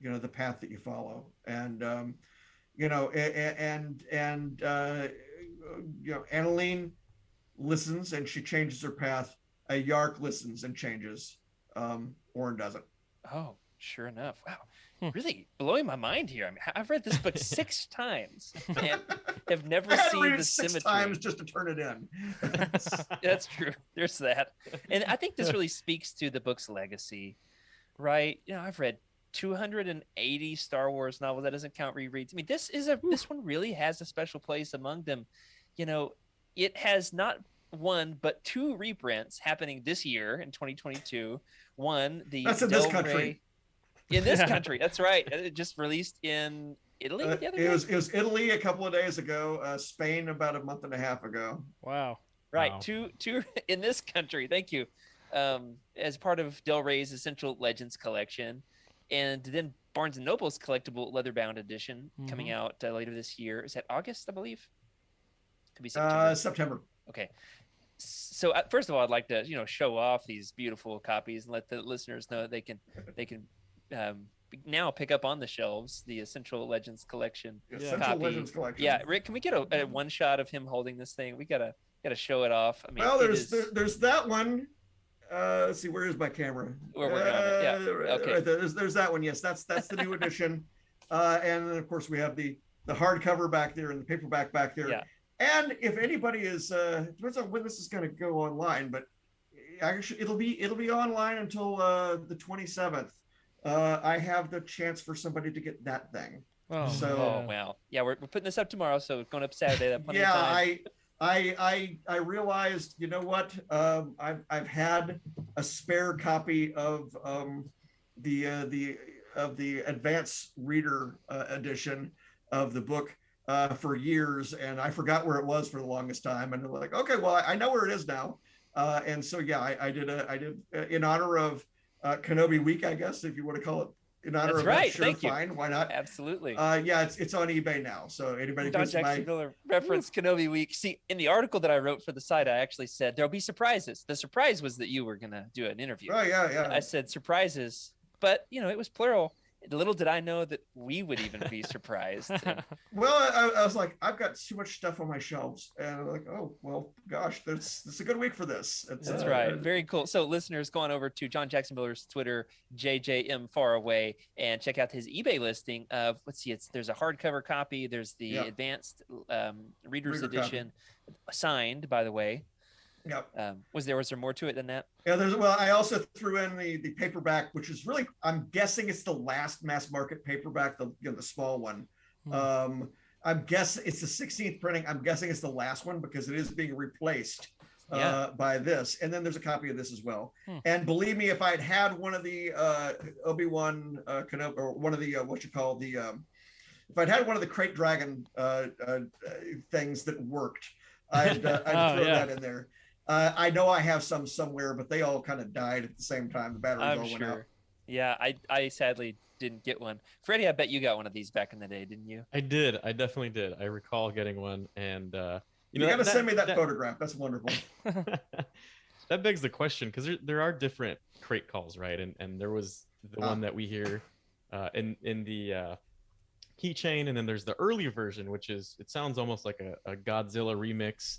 the path that you follow. And, Annalene listens and she changes her path, a Yark listens and changes. Orin doesn't. Oh, sure enough. Wow. Really blowing my mind here. I mean, I've read this book 6 times and have never I had to seen read the it 6 symmetry. times just to turn it in. That's true. There's that. And I think this really speaks to the book's legacy, right? You know, I've read 280 Star Wars novels. That doesn't count rereads. I mean, this one really has a special place among them. You know, it has not one but 2 reprints happening this year in 2022. One, the That's in Del this country. Rey, in this country. That's right. It just released in Italy the other day. It was Italy a couple of days ago, Spain about a month and a half ago. Wow. Right. Wow. Two in this country. Thank you. As part of Del Rey's Essential Legends collection. And then Barnes & Noble's collectible leather-bound edition coming out later this year. Is that August, I believe? Could be September. September. Okay. So first of all, I'd like to, show off these beautiful copies and let the listeners know that they can now pick up on the shelves the Essential Legends collection. Essential copy. Legends collection. Yeah, Rick, can we get a one shot of him holding this thing? We gotta show it off. I mean, Well, there's that one. Let's see, where is my camera? We're working on it. Yeah. Okay. Right there. There's that one. Yes, that's the new edition. And then of course we have the hardcover back there and the paperback back there. Yeah. And if anybody is depends on when this is going to go online, but actually it'll be online until the 27th. I have the chance for somebody to get that thing. Oh, Oh wow. Yeah, we're putting this up tomorrow, so it's going up Saturday. That plenty of Yeah, time. I realized, you know what? I've had a spare copy of the advanced reader edition of the book for years, and I forgot where it was for the longest time. And I'm like, okay, well, I know where it is now. And so yeah, I did in honor of Kenobi week, I guess, if you want to call it. In honor That's of right. that, sure, Thank fine, you. why not? Absolutely. Yeah, it's on eBay now. So anybody Don goes Jackson Miller referenced Kenobi Week. See, in the article that I wrote for the site, I actually said there'll be surprises. The surprise was that you were gonna do an interview. Oh yeah. I said surprises, but it was plural. Little did I know that we would even be surprised. Well, I was like, I've got too much stuff on my shelves, and I'm like, oh well, gosh, this is a good week for this. That's right. Very cool. So listeners, go on over to John Jackson Miller's Twitter, JJM and check out his eBay listing of, there's a hardcover copy. There's the advanced reader's edition signed, by the way. Yep. Was there more to it than that? Yeah, I also threw in the paperback, which is really, I'm guessing it's the last mass market paperback, the small one. I'm guessing it's the 16th printing. I'm guessing it's the last one because it is being replaced by this. And then there's a copy of this as well. And believe me, if I'd had one of the Obi-Wan Kenobi, or one of the if I'd had one of the Crate Dragon things that worked, I'd throw that in there. I know I have some somewhere, but they all kind of died at the same time. The batteries all went out. Yeah, I sadly didn't get one. Freddie, I bet you got one of these back in the day, didn't you? I did. I definitely did. I recall getting one, and you got to send me that photograph. That's wonderful. That begs the question, because there are different crate calls, right? And there was the one that we hear in the keychain, and then there's the earlier version, which it sounds almost like a Godzilla remix.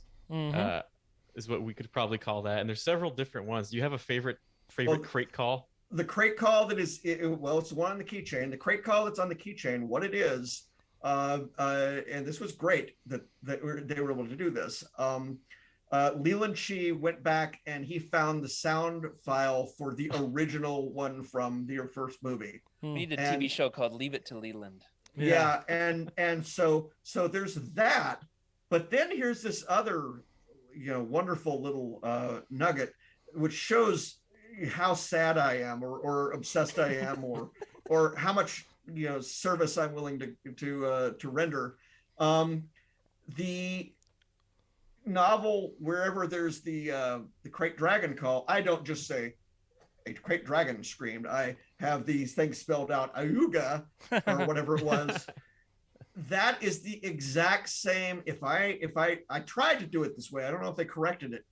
Is what we could probably call that. And there's several different ones. Do you have a favorite crate call? The crate call that is, it's the one on the keychain. The crate call that's on the keychain, what it is, and this was great that they were able to do this. Leland Chi went back and he found the sound file for the original one from the first movie. We need a TV show called Leave It to Leland. Yeah, and so there's that, but then here's this other wonderful little nugget, which shows how sad I am, or obsessed I am, or how much service I'm willing to render. The novel, wherever there's the Crate Dragon call, I don't just say a Crate Dragon screamed. I have these things spelled out, Ayuga, or whatever it was. That is the exact same. If I tried to do it this way, I don't know if they corrected it.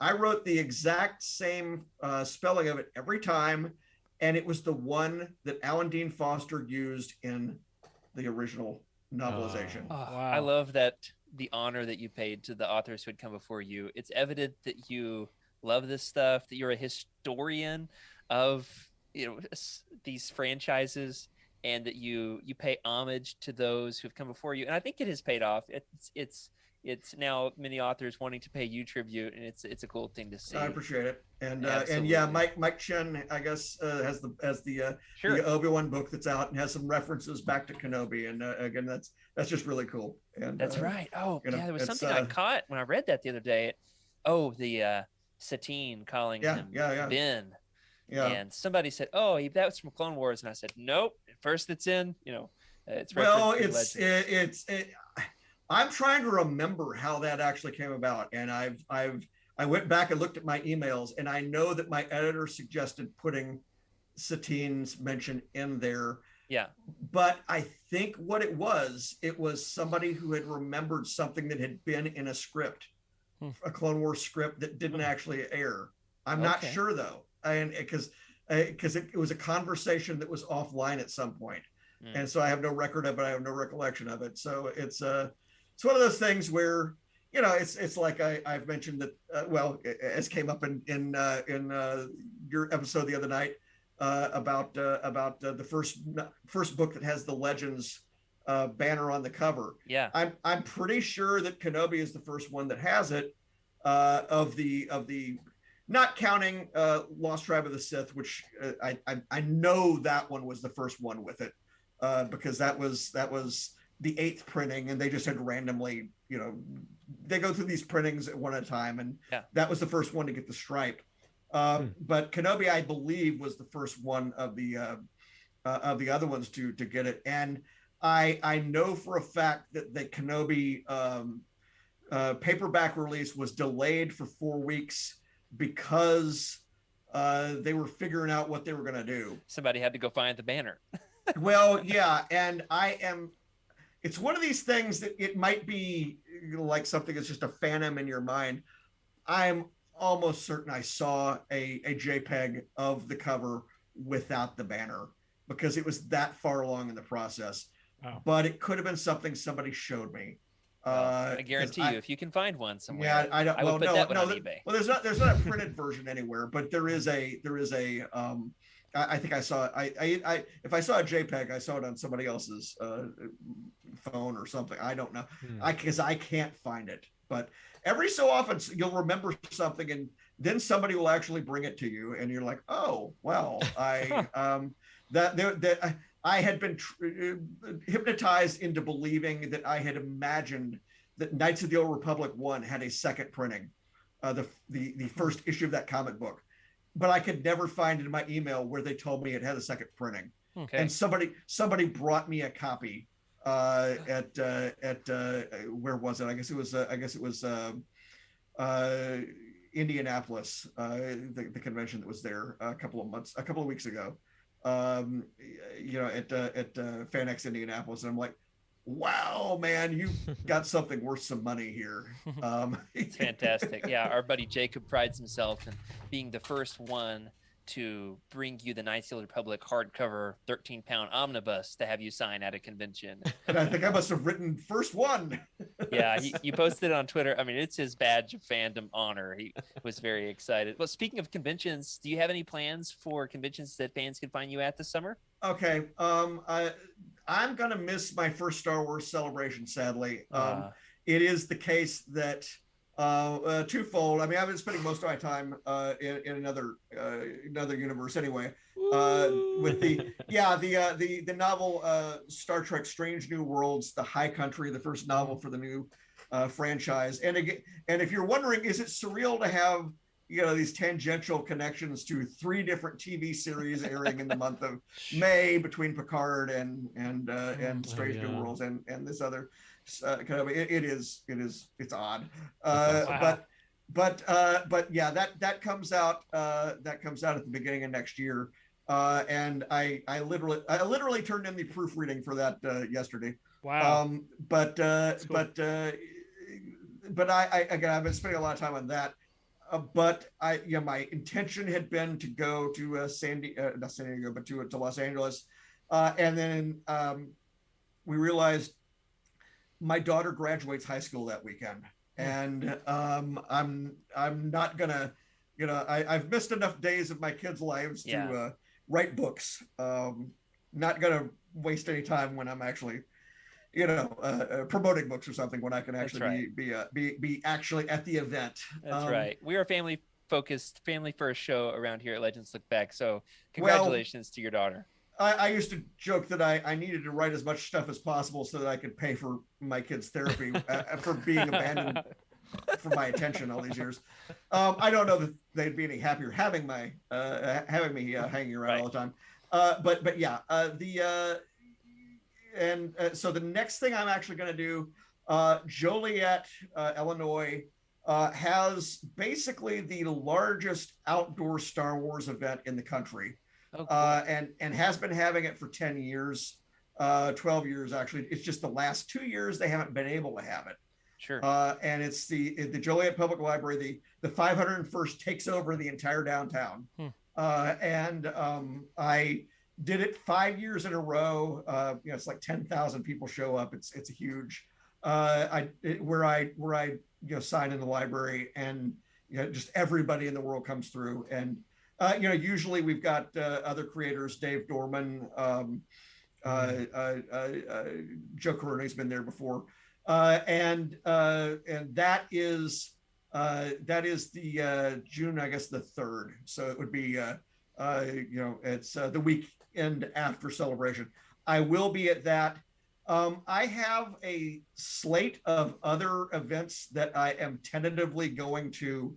I wrote the exact same spelling of it every time, and it was the one that Alan Dean Foster used in the original novelization. Wow. I love that the honor that you paid to the authors who had come before you. It's evident that you love this stuff, that you're a historian of these franchises, and that you pay homage to those who have come before you. And I think it has paid off. It's now many authors wanting to pay you tribute, and it's a cool thing to see. I appreciate it. And yeah, Mike Chen, I guess, has the Obi-Wan book that's out and has some references back to Kenobi. And again, that's just really cool. And that's right. Oh, yeah, there was something I caught when I read that the other day. The Satine calling him Ben. Yeah. And somebody said, "Oh, that was from Clone Wars," and I said, "Nope. First, it's in. It's I'm trying to remember how that actually came about, and I went back and looked at my emails, and I know that my editor suggested putting Satine's mention in there. Yeah. But I think what it was somebody who had remembered something that had been in a script, a Clone Wars script that didn't actually air. I'm not sure though, and because it was a conversation that was offline at some point, and so I have no record of it. I have no recollection of it. So it's one of those things where, it's like I've mentioned that, as came up in your episode the other night about the first book that has the Legends banner on the cover. Yeah, I'm pretty sure that Kenobi is the first one that has it, of the not counting Lost Tribe of the Sith, which I know that one was the first one with it, because that was the 8th printing, and they just had randomly, they go through these printings at one at a time, and that was the first one to get the stripe. But Kenobi, I believe, was the first one of the other ones to get it. And I know for a fact that the Kenobi paperback release was delayed for 4 weeks because they were figuring out what they were going to do. Somebody had to go find the banner. Well, yeah, and it's one of these things that it might be like something that's just a phantom in your mind. I'm almost certain I saw a JPEG of the cover without the banner because it was that far along in the process. Oh. But it could have been something somebody showed me. I guarantee you, if you can find one somewhere, yeah, I don't. I will put that one on eBay. Well, there's not a printed version anywhere, but there is a. I think I saw. If I saw a JPEG, I saw it on somebody else's phone or something. I don't know. Because I can't find it. But every so often you'll remember something, and then somebody will actually bring it to you, and you're like, oh, well, I had been hypnotized into believing that I had imagined that Knights of the Old Republic 1 had a second printing, the first issue of that comic book. But I could never find it in my email where they told me it had a second printing. Okay. And somebody brought me a copy at where was it? I guess it was Indianapolis, the convention that was there a couple of weeks ago. At FanX Indianapolis, and I'm like, wow, man, you got something worth some money here. It's fantastic. Yeah, our buddy Jacob prides himself in being the first one to bring you the Knights of the Republic hardcover 13-pound omnibus to have you sign at a convention. And I think I must have written first one. Yeah, you posted it on Twitter. I mean, it's his badge of fandom honor. He was very excited. Well, speaking of conventions, do you have any plans for conventions that fans can find you at this summer? Okay. I'm going to miss my first Star Wars celebration, sadly. It is the case that twofold. I mean, I've been spending most of my time in another universe anyway. With the novel Star Trek: Strange New Worlds, The High Country, the first novel for the new franchise. And again, and if you're wondering, is it surreal to have these tangential connections to 3 different TV series airing in the month of May between Picard and Strange New Worlds and this other kind of it's odd. Wow. But yeah, that comes out at the beginning of next year. And I literally turned in the proofreading for that yesterday. Wow. But cool. I've been spending a lot of time on that. But my intention had been to go to not San Diego, but to Los Angeles, and then we realized my daughter graduates high school that weekend, and I'm not gonna, I've missed enough days of my kids' lives to write books. Not gonna waste any time when I'm actually, promoting books or something, when I can actually be actually at the event. That's right. We are a family focused, family first show around here at Legends Look Back. So congratulations to your daughter. I used to joke that I needed to write as much stuff as possible so that I could pay for my kids' therapy for being abandoned for my attention all these years. I don't know that they'd be any happier having me hanging around all the time. But yeah, so the next thing I'm actually going to do, Joliet, Illinois, has basically the largest outdoor Star Wars event in the country. Oh, cool. And has been having it for 10 years, 12 years, actually. It's just the last 2 years they haven't been able to have it. Sure. And it's the Joliet Public Library. The 501st takes over the entire downtown. I did it 5 years in a row. It's like 10,000 people show up. It's a huge, where I sign in the library, and just everybody in the world comes through. And usually we've got other creators, Dave Dorman, Joe Coroni's been there before, and that is the June, I guess, the 3rd. So it would be it's the weekend after Celebration. I will be at that. I have a slate of other events that I am tentatively going to,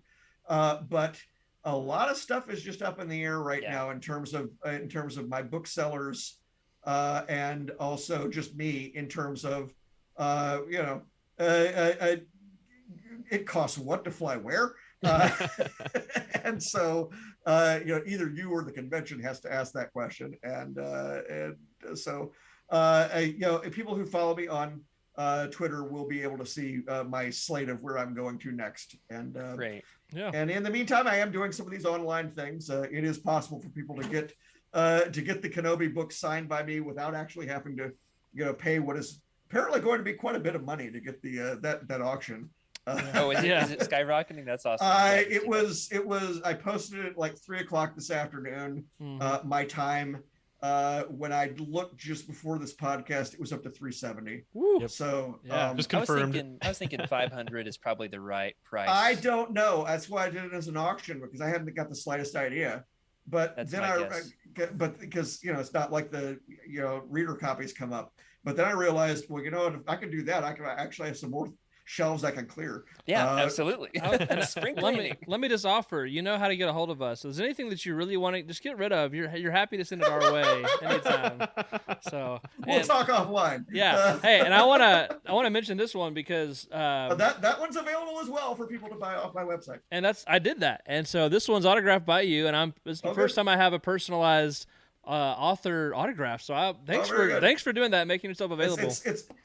but a lot of stuff is just up in the air right now in terms of my booksellers, and also just me in terms of it costs what to fly where, and so either you or the convention has to ask that question, and so people who follow me on Twitter will be able to see my slate of where I'm going to next. And great. Yeah. And in the meantime, I am doing some of these online things. It is possible for people to get the Kenobi book signed by me without actually having to pay what is apparently going to be quite a bit of money to get the that auction. Is it skyrocketing? That's awesome. It was. I posted it like 3:00 this afternoon, my time. When I looked just before this podcast, it was up to 370. Yep. So just confirmed. I was thinking 500 is probably the right price. I don't know. That's why I did it as an auction, because I hadn't got the slightest idea. But That's then but because it's not like the reader copies come up. But then I realized, well, if I can do that, I can actually have some more shelves I can clear. Yeah, absolutely. Spring cleaning. Let me just offer, how to get a hold of us. Is there anything that you really want to just get rid of? You're happy to send it our way anytime. So we'll talk offline. Yeah. Hey, and I wanna mention this one because that one's available as well for people to buy off my website. And I did that. And so this one's autographed by you, and it's the first time I have a personalized author autograph. So thanks for doing that and making yourself available.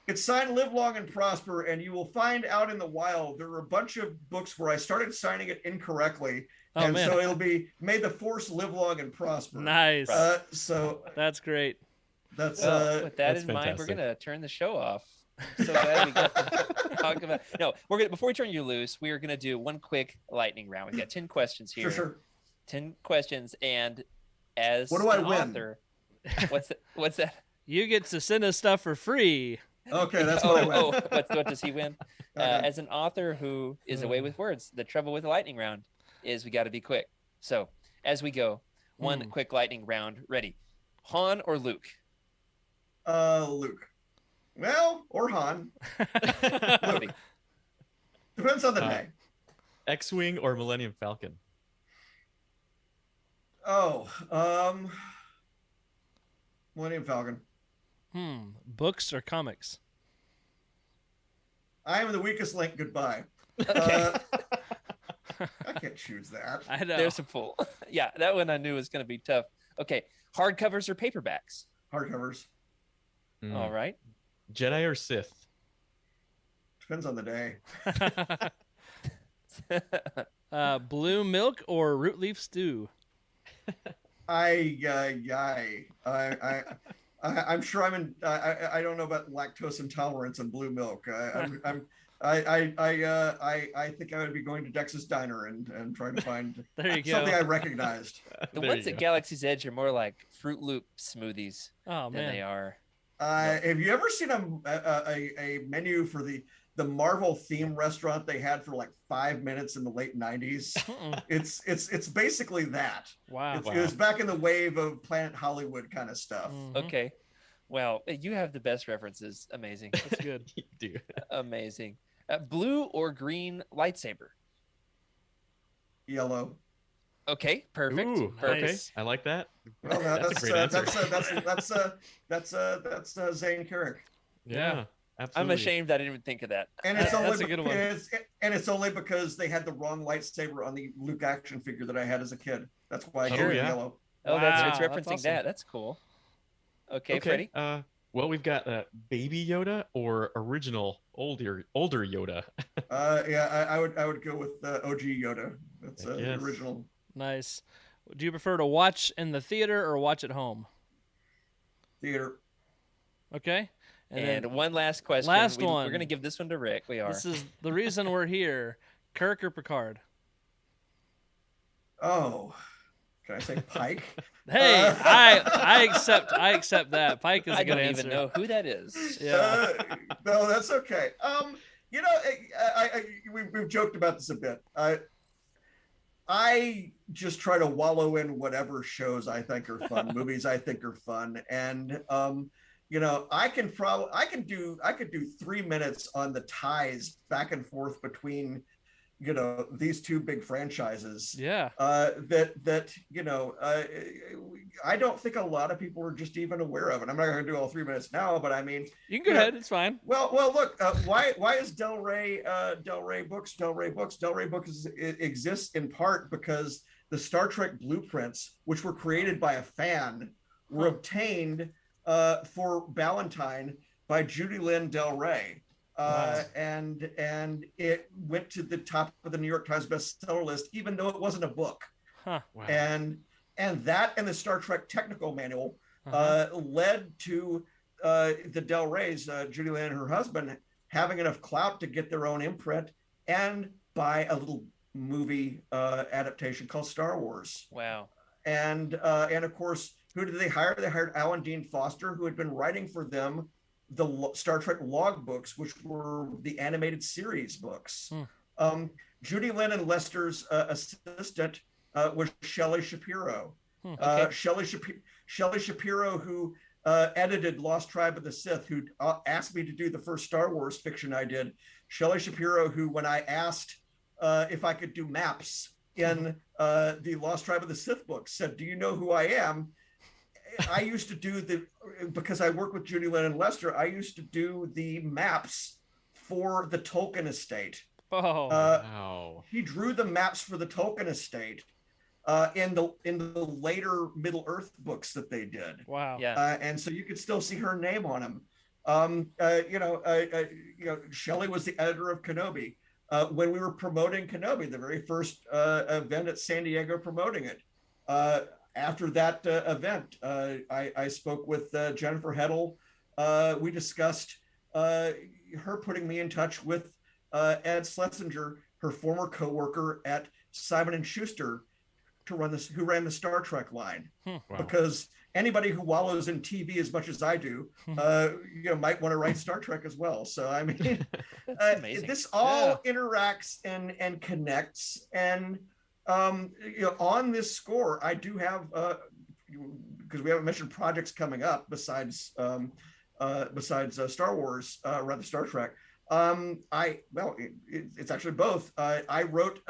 It's signed Live Long and Prosper, and you will find out in the wild there are a bunch of books where I started signing it incorrectly. So it'll be May the Force Live Long and Prosper. Nice. So that's great. That's with that in mind, we're gonna turn the show off. So glad we got to talk about. No, before we turn you loose, we are gonna do one quick lightning round. We've got 10 questions here. Sure. 10 questions, and as what do I win? Author, what's that? You get to send us stuff for free. Okay, that's what I win. What does he win? As an author who is away with words, the trouble with the lightning round is we got to be quick. So as we go, one quick lightning round. Ready? Han or Luke? Luke. Well, or Han. Luke. Depends on the day. X-Wing or Millennium Falcon? Millennium Falcon. Books or comics? I am the weakest link. Goodbye. Okay. I can't choose that. I know. There's a pull. Yeah, that one I knew was going to be tough. Okay, hardcovers or paperbacks? Hardcovers. All right. Jedi or Sith? Depends on the day. Blue milk or root leaf stew? I'm sure I'm in. I don't know about lactose intolerance and blue milk. I think I would be going to Dex's Diner and trying to find There you go. something I recognized. The There ones you at go. Galaxy's Edge are more like Fruit Loop smoothies Oh than they man. are. Have you ever seen a menu for the Marvel theme restaurant they had for like 5 minutes in the late 90s? Mm-mm. It's basically that. Wow. It was back in the wave of Planet Hollywood kind of stuff. Mhm. Okay. Well, you have the best references. Amazing. That's good. You do. Amazing. Blue or green lightsaber? Yellow. Okay, perfect. Ooh, Perfect. Nice. okay. I like that. Well, That's a great answer. that's Zane Carrick. Yeah, I'm absolutely. ashamed I didn't even think of that. And it's That's a good one. it's only because they had the wrong lightsaber on the Luke action figure that I had as a kid. That's why I Oh, gave it yeah. yellow. Oh, it's Wow, that's referencing awesome. that. That's cool. Okay, Freddie. Well, we've got baby Yoda or original older Yoda. Yeah, I would go with OG Yoda. That's the Yes. original. Nice. Do you prefer to watch in the theater or watch at home? Theater. Okay. And then one last question. last We're one. going to give this one to Rick. We are. this is the reason we're here. Kirk or Picard? Oh, can I say Pike? Hey, I accept that. Pike is a I good don't answer. even know who that is. Yeah. No, that's okay. You know, we've joked about this a bit. I just try to wallow in whatever shows I think are fun, movies I think are fun, and you know, I could do 3 minutes on the ties back and forth between, you know, these two big franchises. Yeah. That you know, I don't think a lot of people are just even aware of it. I'm not going to do all 3 minutes now, but I mean, You can go ahead. It's fine. well, look. Why is Del Rey Books? Del Rey Books exists in part because the Star Trek blueprints, which were created by a fan, were obtained for Ballantine by Judy Lynn Del Rey. Wow. And it went to the top of the New York Times bestseller list, even though it wasn't a book. Huh. Wow. And that and the Star Trek technical manual led to the Del Reys, Judy Lynn and her husband, having enough clout to get their own imprint and buy a little movie adaptation called Star Wars. Wow. And of course, who did they hire? They hired Alan Dean Foster, who had been writing for them the Star Trek log books, which were the animated series books. Judy Lynn and Lester's assistant was Shelley Shapiro. Okay. Shelley Shapiro, who edited Lost Tribe of the Sith, who asked me to do the first Star Wars fiction I did. Shelley Shapiro, who, when I asked if I could do maps in the Lost Tribe of the Sith books, said, "Do you know who I am?" I used to do because I work with Judy Lynn and Lester, I used to do the maps for the Tolkien estate. Oh. Wow. He drew the maps for the Tolkien estate in the later Middle Earth books that they did. Wow. Yeah. And so you could still see her name on them. You know, Shelley was the editor of Kenobi. When we were promoting Kenobi, the very first event at San Diego promoting it. After that event, I spoke with Jennifer Heddle. We discussed her putting me in touch with Ed Schlesinger, her former co-worker at Simon & Schuster, who ran the Star Trek line. Wow. Because anybody who wallows in TV as much as I do, you know, might want to write Star Trek as well. So I mean, this all interacts and connects. And you know, on this score, I do have because we haven't mentioned projects coming up besides Star Wars, rather Star Trek. It's actually both. I wrote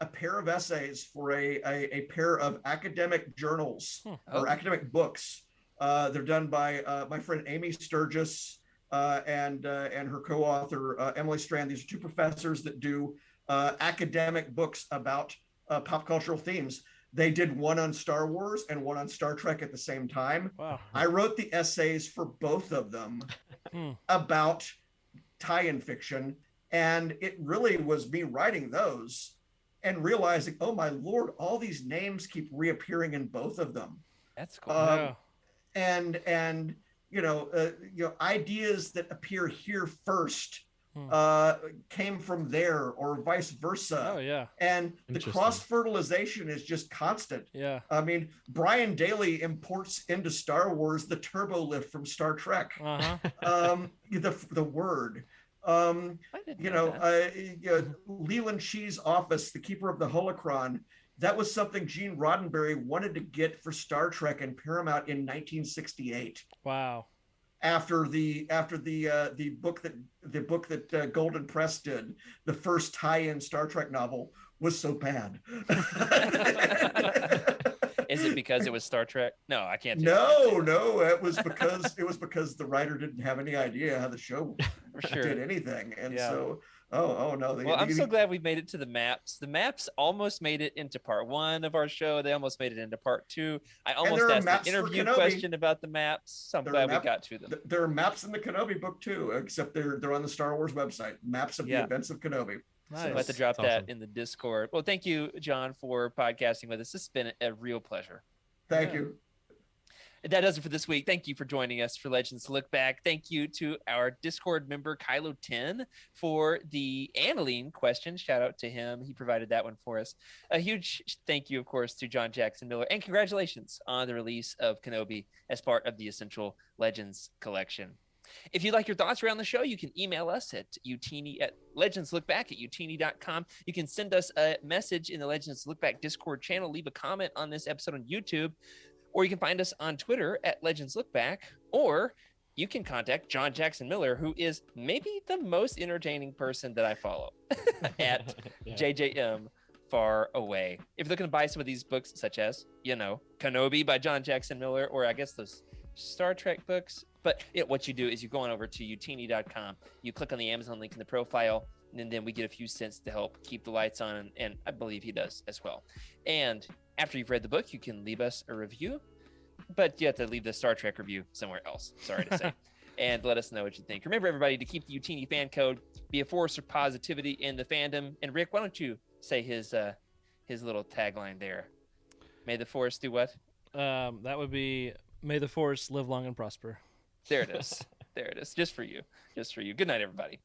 a pair of essays for a pair of academic journals or academic books. They're done by my friend Amy Sturgis and her co-author Emily Strand. These are two professors that do academic books about pop cultural themes. They did one on Star Wars and one on Star Trek at the same time. Wow. I wrote the essays for both of them about tie-in fiction, and it really was me writing those and realizing, oh my Lord, all these names keep reappearing in both of them. That's cool. Yeah. and ideas that appear here first came from there, or vice versa. Oh yeah. And the cross fertilization is just constant. Yeah. I mean, Brian Daley imports into Star Wars the turbo lift from Star Trek. The word. Leland Shee's office, the keeper of the holocron, that was something Gene Roddenberry wanted to get for Star Trek and Paramount in 1968. Wow. After the book that Golden Press did, the first tie-in Star Trek novel was so bad. Is it because it was Star Trek? No, I can't. No, it was because the writer didn't have any idea how the show did anything, and so. Oh no! Well, I'm so glad we made it to the maps. The maps almost made it into part 1 of our show. They almost made it into part 2. I almost asked the interview question about the maps. So I'm glad we got to them. There are maps in the Kenobi book too, except they're on the Star Wars website. Maps of the events of Kenobi. Nice. So I'm about to drop that in the Discord. Well, thank you, John, for podcasting with us. This has been a real pleasure. Thank you. That does it for this week. Thank you for joining us for Legends Look Back. Thank you to our Discord member, Kylo10, for the aniline question. Shout out to him. He provided that one for us. A huge thank you, of course, to John Jackson Miller. And congratulations on the release of Kenobi as part of the Essential Legends collection. If you'd like your thoughts around the show, you can email us at legendslookback@utini.com. You can send us a message in the Legends Look Back Discord channel. Leave a comment on this episode on YouTube. Or you can find us on Twitter at Legends Look Back, or you can contact John Jackson Miller, who is maybe the most entertaining person that I follow at JJM Far Away. If you're looking to buy some of these books, such as, Kenobi by John Jackson Miller, or I guess those Star Trek books, but what you do is you go on over to utini.com, you click on the Amazon link in the profile, and then we get a few cents to help keep the lights on, and I believe he does as well. And after you've read the book, you can leave us a review, but you have to leave the Star Trek review somewhere else, sorry to say, and let us know what you think. Remember, everybody, to keep the Utini fan code, be a force of positivity in the fandom. And Rick, why don't you say his little tagline there? May the Force do what? That would be, may the Force live long and prosper. There it is. There it is. Just for you. Good night, everybody.